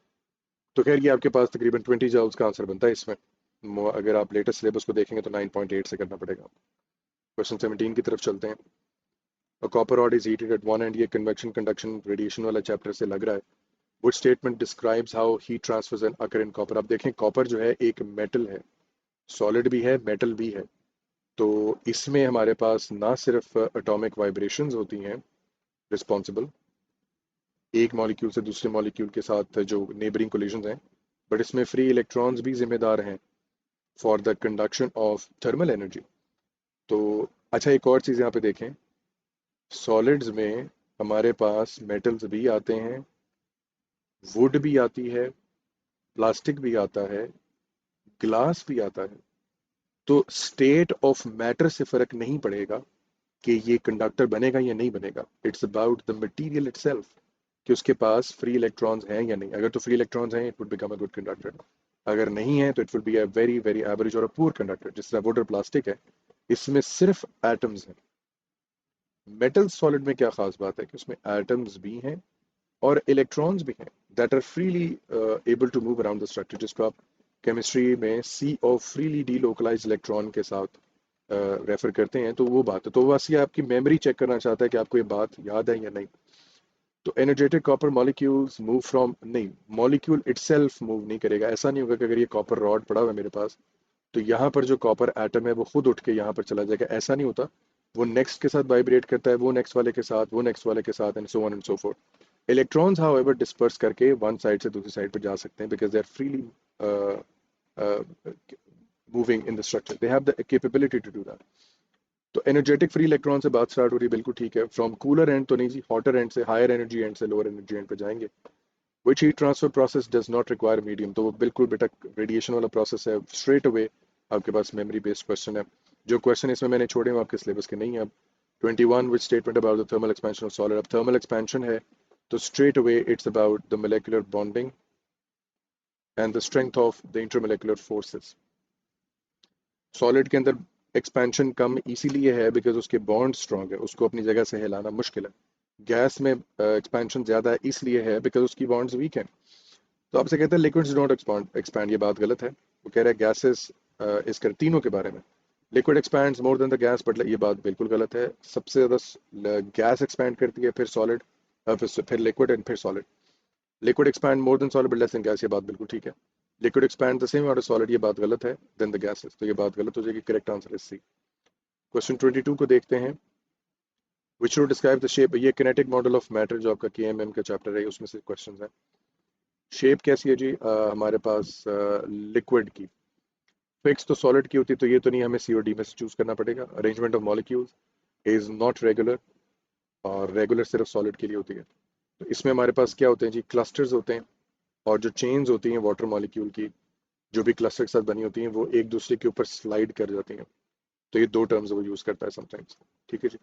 तो खैर ये आपके पास तकरीबन 20 जॉब्स का आंसर बनता है इसमें। अगर आप लेटेस्ट सिलेबस को देखेंगे तो 9.8 से करना पड़ेगा। क्वेश्चन 17 की तरफ चलते हैं। A copper rod is heated at one end, ये कन्वेक्शन कंडक्शन रेडिएशन वाला चैप्टर से लग रहा है। Which statement describes how heat transfers and occur in copper। अब देखें कॉपर जो है एक मेटल है, सॉलिड भी है मेटल भी है। तो इसमें हमारे पास ना सिर्फ एटॉमिक वाइब्रेशंस होती हैं रिस्पॉन्सिबल एक मॉलिक्यूल से दूसरे मॉलिक्यूल के साथ जो नेबरिंग कोलिजन हैं, बट इसमें फ्री इलेक्ट्रॉन्स भी जिम्मेदार हैं for the conduction of thermal energy. तो अच्छा एक और चीज़ यहाँ पे देखें, सॉलिड्स में हमारे पास मेटल्स भी आते हैं, वुड भी आती है, प्लास्टिक भी आता है, ग्लास भी आता है। तो स्टेट ऑफ मैटर से फर्क नहीं पड़ेगा कि ये कंडक्टर बनेगा या नहीं बनेगा। It's about the material itself कि उसके पास फ्री इलेक्ट्रॉन्स हैं या नहीं। अगर तो फ्री इलेक्ट्रॉन्स हैं, it would become a good conductor. अगर नहीं है तो it would be a very very average और अ पुअर कंडक्टर। जिस तरह वुड और प्लास्टिक है, इसमें सिर्फ एटम्स हैं। मेटल सॉलिड में क्या खास बात है कि उसमें एटम्स भी हैं और इलेक्ट्रॉन्स भी हैं that are freely able to move around the structure, जिसको आप केमिस्ट्री में sea of freely delocalise electron के साथ रेफर करते हैं, तो वो बात है। तो बस ये आपकी मेमोरी चेक करना चाहता है कि आपको ये बात याद है या नहीं। तो energetic copper molecules move from, नहीं, मॉलिक्यूल इटसेल्फ मूव नहीं करेगा। ऐसा नहीं होगा कि अगर ये कॉपर रॉड पड़ा हुआ है मेरे पास तो यहाँ पर जो कॉपर एटम है वो खुद उठ के यहाँ पर चला जाएगा, ऐसा नहीं होता। वो नेक्स्ट के साथ वाइब्रेट करता है, वो नेक्स्ट वाले के साथ, वो नेक्स्ट वाले के साथ, and so on and so forth. Electrons however disperse करके वन साइड से दूसरी साइड पर जा सकते हैं because they are freely moving in the structure, they have the capability to do that. तो एनर्जेटिक फ्री इलेक्ट्रॉन से बात स्टार्ट हो रही है, बिल्कुल ठीक है। फ्रॉम कूलर एंड तो नहीं जी, हॉटर एंड से, हायर एनर्जी एंड से लोअर एनर्जी एंड पे जाएंगे। Which heat transfer process does not require medium, तो वो बिल्कुल बेटा रेडिएशन वाला प्रोसेस है। स्ट्रेट अवे आपके पास मेमोरी बेस्ड क्वेश्चन है। जो क्वेश्चन इसमें मैंने छोड़े हैं वो आपके सिलेबस के नहीं है। अब 21 which statement about the thermal expansion of solid, अब थर्मल एक्सपेंशन है तो straight away it's about the molecular bonding and the strength of the intermolecular forces. Solid के अंदर एक्सपेंशन कम इसीलिए है बिकॉज उसके बॉन्ड स्ट्रांग है, उसको अपनी जगह से हिलाना मुश्किल है। गैस में एक्सपेंशन ज्यादा है इसलिए है बिकॉज उसकी बॉन्ड्स वीक हैं। तो आपसे कहते हैं लिक्विड्स डोंट एक्सपांड एक्सपैंड, ये बात गलत है। वो कह रहा है गैसेस इसकर तीनों के बारे में, liquid expands more than the gas, but ये बात बिल्कुल गलत है। सबसे ज्यादा गैस एक्सपैंड करती है, फिर सॉलिड, फिर लिक्विड एंड फिर solid. Liquid expand more than solid but less than gas, ये बात बिल्कुल ठीक है। Liquid expand the same amount of solid, ये बात गलत है, देन द गैसेस, तो ये बात गलत हो जाएगी। Correct answer is C. Question 22 को देखते हैं। Which will describe the shape, ये किनेटिक मॉडल ऑफ मैटर जो आपका केएमएम का चैप्टर है उसमें से क्वेश्चन है। शेप कैसी है जी? हमारे पास लिक्विड की, फिक्स तो सॉलिड की होती, तो ये तो नहीं, हमें सीओडी में से चूज करना पड़ेगा। Arrangement of molecules is not regular, और रेगुलर सिर्फ सॉलिड के लिए होती है। तो इसमें हमारे पास क्या होते हैं जी? क्लस्टर्स होते हैं, और जो चेन्स होती हैं वाटर मॉलिक्यूल की, जो भी क्लस्टर के साथ बनी होती हैं, वो एक दूसरे के ऊपर स्लाइड कर जाती हैं। तो ये दो टर्म्स वो यूज करता है समटाइम्स। ठीक है जी।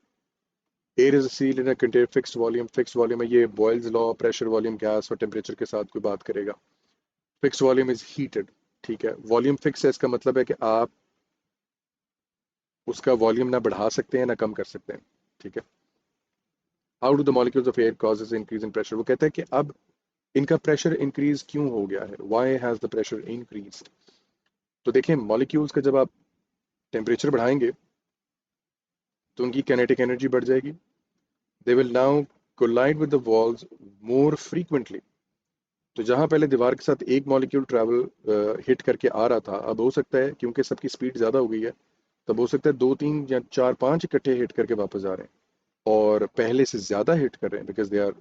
Air is sealed in a container fixed volume, fixed volume है ये Boyle's law, pressure volume gas और टेम्परेचर के साथ कोई बात करेगा। फिक्स्ड वॉल्यूम इज हीटेड, ठीक है। वॉल्यूम फिक्स है, इसका मतलब है कि आप उसका वॉल्यूम ना बढ़ा सकते हैं ना कम कर सकते हैं, ठीक है। How do the molecules of air causes increase in pressure, वो कहता है कि अब इनका प्रेशर इंक्रीज क्यों हो गया है, why has the pressure increase. तो देखिए मॉलिक्यूल्स का जब आप टेम्परेचर बढ़ाएंगे तो उनकी काइनेटिक एनर्जी बढ़ जाएगी। They will now collide with the walls more frequently. तो जहां पहले दीवार के साथ एक मॉलिक्यूल ट्रैवल हिट करके आ रहा था, अब हो सकता है क्योंकि सबकी स्पीड ज़्यादा हो गई है, तब हो सकता है दो तीन या चार पांच इकट्ठे हिट करके वापस आ रहे हैं और पहले से ज़्यादा हिट कर रहे हैं because they are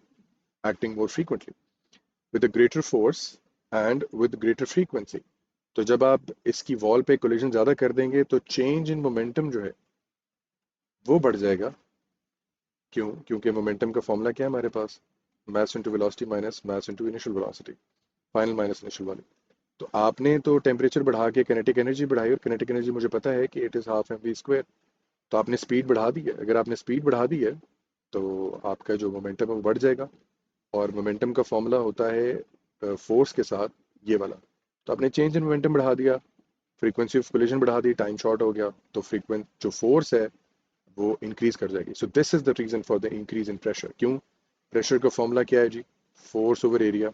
acting more frequently with a greater force and with greater frequency. तो जब आप इसकी वॉल पे कोलिजन ज़्यादा कर देंगे तो चेंज इन मोमेंटम जो है वो बढ़ जाएगा। क्यों? क्योंकि मोमेंटम का फॉर्मूला क्या है हमारे पास? Mass into velocity minus mass into initial velocity, final minus initial वाली। तो आपने तो टेम्परेचर बढ़ा के काइनेटिक एनर्जी बढ़ाई, और काइनेटिक एनर्जी मुझे पता है कि it is half M V square. तो आपने स्पीड बढ़ा दी है, अगर आपने स्पीड बढ़ा दी है तो आपका जो मोमेंटम है वो बढ़ जाएगा। और मोमेंटम का फॉर्मूला होता है फोर्स के साथ ये वाला। तो आपने चेंज इन मोमेंटम बढ़ा दिया, फ्रीक्वेंसी ऑफ कोलिजन बढ़ा दी, टाइम शॉर्ट हो गया, तो फ्रीक्वेंट जो फोर्स है वो इंक्रीज कर जाएगी। So this is the reason for the increase in pressure. क्यों? प्रेशर का फॉर्मूला क्या है जी? Force over area.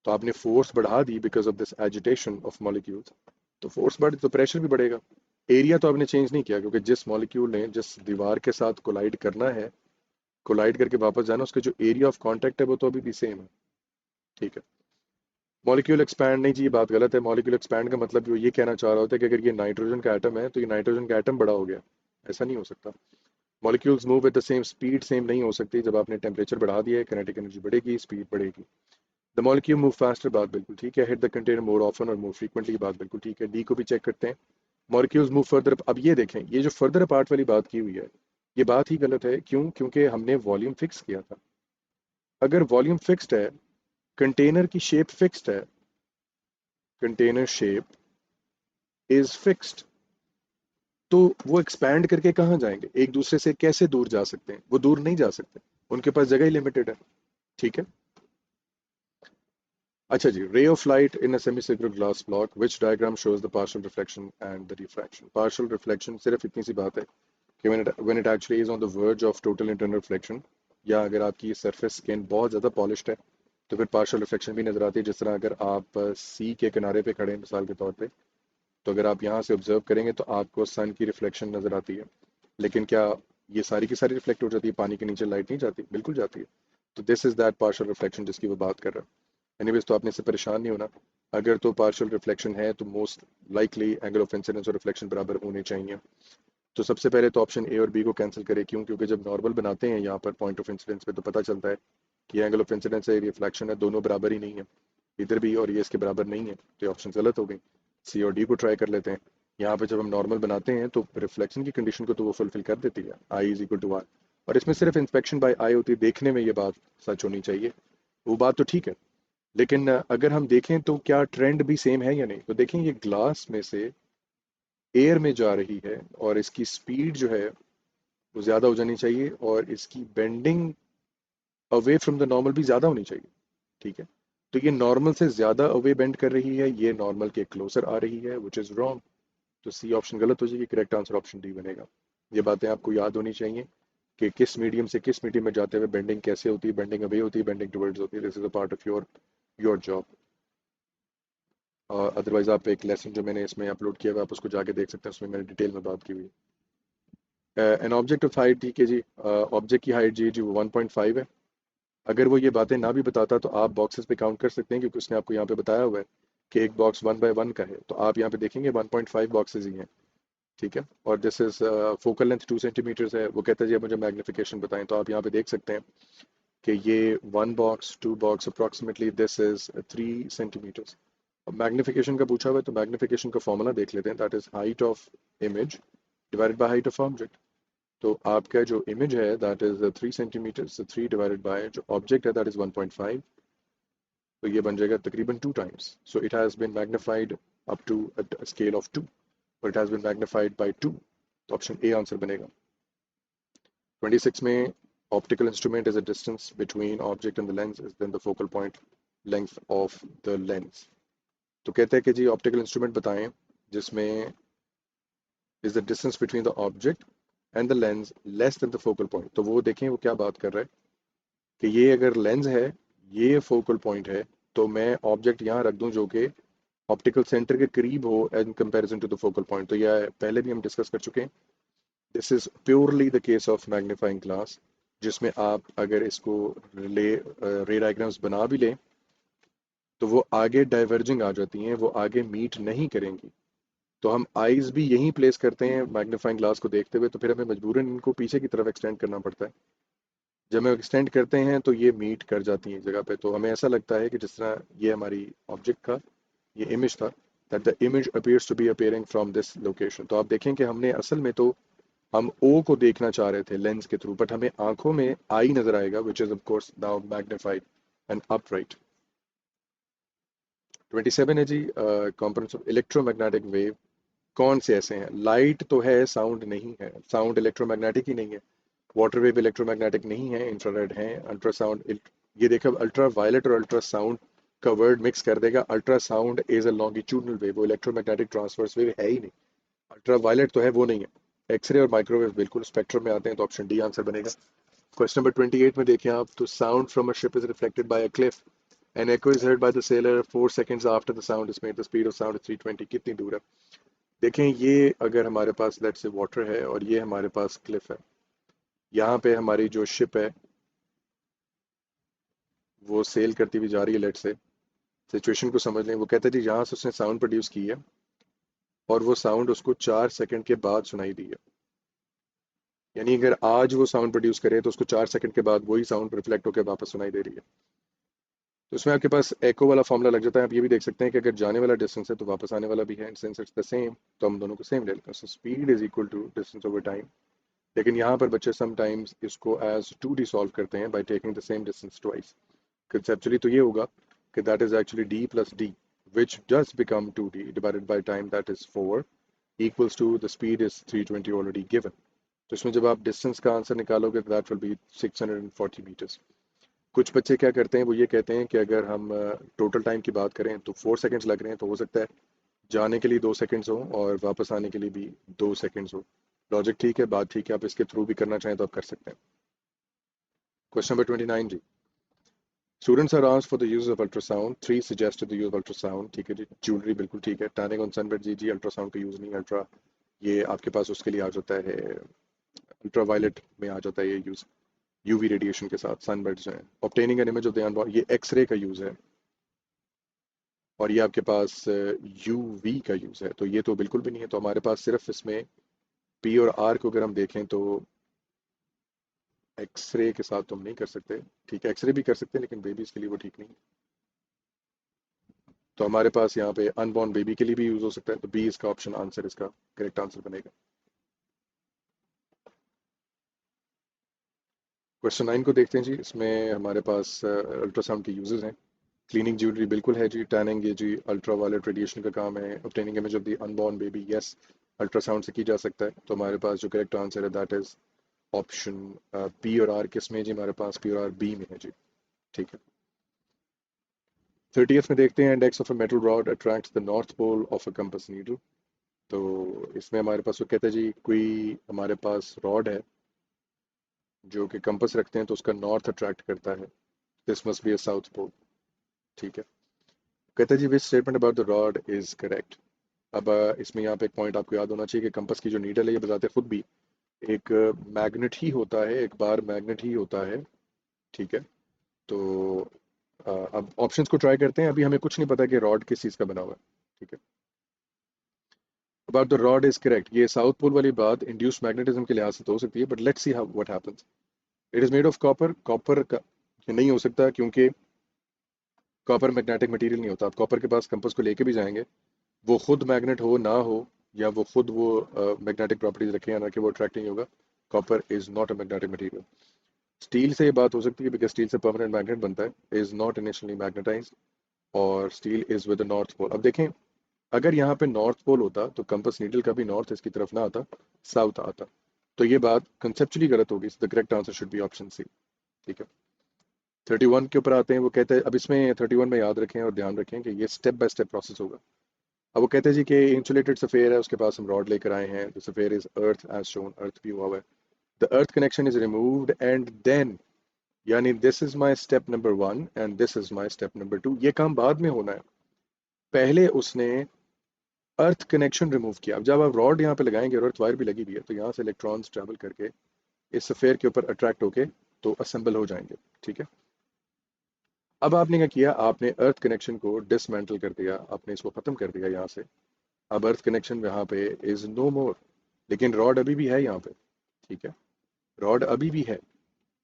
तो आपने फोर्स बढ़ा दी because of this agitation of molecules, तो फोर्स बढ़ तो प्रेशर भी बढ़ेगा। एरिया तो आपने चेंज नहीं किया क्योंकि जिस मॉलिक्यूल ने जिस दीवार के साथ कोलाइड करना है, कोलाइड करके वापस जाना, उसका जो एरिया ऑफ कांटेक्ट है वो तो अभी भी सेम है, ठीक है। मॉलिक्यूल एक्सपैंड, नहीं जी ये बात गलत है। मॉलिक्यूल एक्सपैंड का मतलब वो ये कहना चाह रहा होता है कि अगर ये नाइट्रोजन का एटम है तो ये नाइट्रोजन का एटम बड़ा हो गया, ऐसा नहीं हो सकता। Molecules move at the same speed, same नहीं हो सकती। जब आपने टेम्परेचर बढ़ा दिया है काइनेटिक एनर्जी बढ़ेगी, स्पीड बढ़ेगी। द मॉलिक्यूल मूव फास्टर, बात बिल्कुल ठीक है। Hit the container more often और मोर फ्रीक्वेंटली, बात बिल्कुल ठीक है। डी को भी चेक करते हैं। मॉलिक्यूल्स मूव फर्दर, अब ये देखें ये जो फर्दर अपार्ट वाली बात की हुई है ये बात ही गलत है। क्यों? क्योंकि हमने वॉल्यूम फिक्स किया था। अगर वॉल्यूम फिक्स्ड है, कंटेनर की शेप फिक्स्ड है, कंटेनर शेप इज फिक्स्ड, तो वो एक्सपैंड करके कहाँ जाएंगे? एक दूसरे से कैसे दूर जा सकते हैं? वो दूर नहीं जा सकते, उनके पास जगह ही लिमिटेड है, ठीक है। अच्छा जी, ray of light in a semicircular glass block, which diagram shows the partial reflection and the refraction. Partial reflection सिर्फ इतनी सी बात है कि when it actually is on the verge of total internal reflection, या अगर आपकी सरफेस स्किन बहुत ज़्यादा पॉलिश्ड है तो फिर पार्शियल रिफ्लेक्शन भी नजर आती है। जिस तरह अगर आप सी के किनारे पे खड़े हैं मिसाल के तौर पे, तो अगर आप यहाँ से ऑब्जर्व करेंगे तो आपको सन की रिफ्लेक्शन नजर आती है, लेकिन क्या ये सारी की सारी रिफ्लेक्ट हो जाती है? पानी के नीचे लाइट नहीं जाती? बिल्कुल जाती है। तो this is that partial reflection जिसकी वो बात कर रहा है। एनीवेज, तो आपने इससे परेशान नहीं होना। अगर तो पार्शियल रिफ्लेक्शन है तो most likely angle of incidence और रिफ्लेक्शन बराबर होने चाहिए। तो सबसे पहले तो ऑप्शन ए और बी को कैंसिल करें। क्यों? क्योंकि जब नॉर्मल बनाते हैं यहाँ पर पॉइंट ऑफ इंसिडेंस पे तो पता चलता है कि एंगल ऑफ इंसिडेंस है, रिफ्लेक्शन है, दोनों बराबर ही नहीं है। इधर भी और ये इसके बराबर नहीं है, तो ये ऑप्शन गलत हो गई। सी और डी को ट्राई कर लेते हैं। यहाँ पे जब हम नॉर्मल बनाते हैं तो रिफ्लेक्शन की कंडीशन को तो वो फुलफिल कर देती है, I is equal to are. और इसमें सिर्फ इंस्पेक्शन बाय आई होती है, देखने में ये बात सच होनी चाहिए। वो बात तो ठीक है, लेकिन अगर हम देखें तो क्या ट्रेंड भी सेम है या नहीं? तो देखें, ये ग्लास में से एयर में जा रही है और इसकी स्पीड जो है वो ज़्यादा हो जानी चाहिए और इसकी bending away from the normal भी ज़्यादा होनी चाहिए। ठीक है, तो ये नॉर्मल से ज़्यादा अवे बेंड कर रही है, ये नॉर्मल के क्लोजर आ रही है, विच इज़ रॉन्ग। तो सी ऑप्शन गलत हो जाएगी, करेक्ट आंसर ऑप्शन डी बनेगा। ये बातें आपको याद होनी चाहिए कि किस मीडियम से किस मीडियम में जाते हुए बेंडिंग कैसे होती है, बेंडिंग अवे होती है, बेंडिंग टुवर्ड्स होती है। This is a part of your job. Otherwise आप एक लेसन जो मैंने इसमें अपलोड किया हुआ है आप उसको जाके देख सकते हैं, उसमें मैंने डिटेल में बात की हुई है। एन ऑब्जेक्ट ऑफ हाइट, ठीक है जी, ऑब्जेक्ट की हाइट जी जी वो 1.5 है। अगर वो ये बातें ना भी बताता तो आप बॉक्सेस पे काउंट कर सकते हैं, क्योंकि उसने आपको यहाँ पे बताया हुआ है कि एक बॉक्स 1 बाय 1 का है, तो आप यहाँ पे देखेंगे 1.5 बॉक्सेस ही हैं। ठीक है, और this is focal length 2 centimetres है। वो कहता है जी अब मुझे मैग्निफिकेशन बताएं, तो आप यहाँ पे देख सकते हैं कि ये 1 box 2 box approximately this is 3 centimetres. अब मैग्निफिकेशन का पूछा हुआ है तो मैग्निफिकेशन का फॉर्मूला देख लेते हैं, that is height of image divided by height of object. तो आपका जो इमेज है that is 3 centimetres, 3 divided by जो ऑब्जेक्ट है दैट इज 1.5, तो ये बन जाएगा तकरीबन 2 times. So it has been magnified up to scale of 2, और it has been magnified by 2। तो ऑप्शन ए आंसर बनेगा। 26 में optical instrument is a distance between object and the lens is then the focal point length of the lens. तो कहते हैं कि जी optical instrument बताएं जिसमें is the distance between the object and the lens less than the focal point. तो वो देखें वो क्या बात कर रहा है कि ये अगर लेंस है, ये फोकल पॉइंट है, तो मैं ऑब्जेक्ट यहाँ रख दूं जो कि ऑप्टिकल सेंटर के करीब हो in comparison to the focal point. तो यह पहले भी हम डिस्कस कर चुके हैं। This is purely the case of magnifying glass, जिसमें आप अगर इसको रे डायग्राम्स बना भी लें तो वो आगे डाइवर्जिंग आ जाती हैं, वो आगे मीट नहीं करेंगी। तो हम आईज भी यहीं प्लेस करते हैं मैग्नीफाइंग ग्लास को देखते हुए, तो फिर हमें मजबूरन इनको पीछे की तरफ एक्सटेंड करना पड़ता है। जब हम एक्सटेंड करते हैं तो ये मीट कर जाती हैं जगह पे, तो हमें ऐसा लगता है कि जिस तरह ये हमारी ऑब्जेक्ट का ये इमेज था, that the image appears to be appearing from this location. तो आप देखें कि हमने असल में तो हम ओ को देखना चाह रहे थे लेंस के थ्रू, बट हमें आंखों में आई नजर आएगा which is of course now magnified and upright. 27 है जी, कंपोनेंट्स ऑफ इलेक्ट्रोमैग्नेटिक वेव कौन से ऐसे हैं? लाइट तो है, साउंड नहीं है। साउंड इलेक्ट्रोमैग्नेटिक ही नहीं है, वाटर वेव इलेक्ट्रोमैग्नेटिक नहीं है, इंफ्रारेड है, अल्ट्रासाउंड। ये देखो अल्ट्रा वायलेट और अल्ट्रा साउंड का वर्ड मिक्स कर देगा। Ultrasound is a longitudinal wave, वो इलेक्ट्रोमैग्नेटिक ट्रांसवर्स वेव है ही नहीं। अल्ट्रा वायलेट तो है, वो नहीं है। एक्सरे और माइक्रोवेव बिल्कुल स्पेक्ट्रम में आते हैं, तो ऑप्शन डी आंसर बनेगा। क्वेश्चन नंबर 28 में देखें आप, तो sound from a ship is reflected by a cliff an echo is heard by the sailor 4 seconds after the sound is made, the speed of sound is 320। कितनी दूर है? देखें, ये अगर हमारे पास लेट से वाटर है और ये हमारे पास क्लिफ है, यहाँ पे हमारी जो शिप है वो सेल करती हुई जा रही है। लेट से सिचुएशन को समझ लें। वो कहता है जी यहाँ से उसने साउंड प्रोड्यूस की है और वो साउंड उसको 4 सेकंड के बाद सुनाई दी है। यानी अगर आज वो साउंड प्रोड्यूस करे तो उसको 4 सेकंड के बाद वही साउंड रिफ्लेक्ट होकर वापस सुनाई दे रही है। तो इसमें आपके पास एको वाला फॉर्मूला लग जाता है। आप ये भी देख सकते हैं कि अगर जाने वाला डिस्टेंस है तो वापस आने वाला भी है, सिंस इट्स द सेम तो हम दोनों को सेम ले लेते हैं। So speed is equal to distance over time. लेकिन यहाँ पर बच्चे समटाइम्स इसको एज 2D सॉल्व करते हैं by taking the same distance twice. Conceptually तो ये होगा कि that is actually d plus d which does become 2D divided by time, that is 4, equals to the speed is 320 already given। तो इसमें जब आप डिस्टेंस का आंसर निकालोगे तो दैट विल बी 640 मीटर्स। कुछ बच्चे क्या करते हैं, वो ये कहते हैं कि अगर हम टोटल टाइम की बात करें तो 4 सेकेंड्स लग रहे हैं, तो हो सकता है जाने के लिए 2 सेकेंड्स हो और वापस आने के लिए भी 2 सेकेंड्स हो। लॉजिक ठीक है, बात ठीक है, आप इसके थ्रू भी करना चाहें तो आप कर सकते हैं। क्वेश्चन नंबर 29 जी, students are asked for the use of ultrasound, 3 suggested the use of ultrasound. ठीक है जी, ज्वेलरी बिल्कुल ठीक है। टैनिंग ऑन सनबर्न, जी अल्ट्रासाउंड का यूज़ नहीं। अल्ट्रा ये आपके पास उसके लिए आ जाता है, अल्ट्रावायलेट में आ जाता है ये यूज़, यूवी रेडिएशन के साथ सनबर्न जो है। Obtaining an image of the unborn, ये एक्सरे का यूज़ है। और ये आपके पास यूवी का यूज़ है, तो ये तो बिल्कुल भी नहीं है। तो हमारे पास सिर्फ इसमें पी और आर को अगर हम देखें तो एक्सरे के साथ तो हम नहीं कर सकते। ठीक है, एक्सरे भी कर सकते हैं लेकिन बेबीज के लिए वो ठीक नहीं। तो हमारे पास यहाँ पे अनबॉर्न बेबी के लिए भी यूज हो सकता है, तो बी इसका ऑप्शन आंसर, इसका करेक्ट आंसर बनेगा। क्वेश्चन 9 को देखते हैं जी। इसमें हमारे पास अल्ट्रासाउंड के यूजेस हैं। क्लीनिंग ज्वेलरी बिल्कुल है जी। टैनिंग ये जी अल्ट्रा वायलेट रेडिएशन का काम है। Obtaining image of the unborn baby, yes ultrasound से की जा सकता है। तो हमारे पास जो करेक्ट आंसर है दैट इज ऑप्शन पी और आर। किस में जी? हमारे पास पी और आर बी में है जी। ठीक है। 30th में देखते हैं, index of a metal rod attracts the north pole of a compass needle. तो इसमें हमारे पास वो कहते हैं जी, कोई हमारे पास रॉड है जो कि कंपास रखते हैं तो उसका नॉर्थ अट्रैक्ट करता है। This must be a south pole. ठीक है। कहते हैं जी, which statement about the rod is correct. अब इसमें यहाँ पे एक पॉइंट आपको याद होना चाहिए कि कंपास की जो नीडल है ये बताते खुद भी एक मैग्नेट ही होता है, एक बार मैग्नेट ही होता है। ठीक है। तो अब ऑप्शंस को ट्राई करते हैं। अभी हमें कुछ नहीं पता कि रॉड किस चीज़ का बना हुआ है। ठीक है। About the rod is correct, ये साउथ पोल वाली बात इंड्यूस मैग्नेटिज्म के लिहाज से तो हो सकती है, but let's see how what happens. It is made of copper. Copper का ये नहीं हो सकता क्योंकि कॉपर मैग्नेटिक मटेरियल नहीं होता। आप कॉपर के पास कंपास को लेके भी जाएंगे, वो खुद मैग्नेट हो ना हो, या वो खुद वो मैग्नेटिक प्रॉपर्टीज रखे या ना कि वो अट्रैक्ट नहीं होगा, copper is not a magnetic material. Steel से ये बात हो सकती है बिकॉज स्टील से परमानेंट मैग्नेट बनता है, इज नॉट इनिशियली मैग्नेटाइज। और steel is with the north pole. अब देखें, अगर यहाँ पे नॉर्थ पोल होता तो कंपास नीडल का भी नॉर्थ इसकी तरफ ना आता, साउथ आता। तो ये बात कंसेप्चुअली गलत होगी। The correct answer should be option C. ठीक है। 31 के ऊपर आते हैं। वो कहते हैं, अब इसमें 31 में याद रखें और ध्यान रखें कि ये स्टेप बाय स्टेप प्रोसेस होगा। अब वो कहते हैं जी कि इंसुलेटेड सफेयर है, उसके पास हम रॉड लेकर आए हैं। The sphere is earth as shown, earth भी हुआ हुआ है। The earth connection is removed and then, यानी this is my step number 1 and this is my step number 2। ये काम बाद में होना है, पहले उसने अर्थ कनेक्शन रिमूव किया। अब जब आप रॉड यहाँ पे लगाएंगे और अर्थ वायर भी लगी हुई है, तो यहाँ से इलेक्ट्रॉन्स ट्रेवल करके इस सफेयर के ऊपर अट्रैक्ट होके तो असेंबल हो जाएंगे। ठीक है। अब आपने क्या किया, आपने अर्थ कनेक्शन को डिसमेंटल कर दिया, आपने इसको खत्म कर दिया यहाँ से। अब अर्थ कनेक्शन यहाँ पे इज नो मोर, लेकिन रॉड अभी भी है यहाँ पे। ठीक है, रॉड अभी भी है।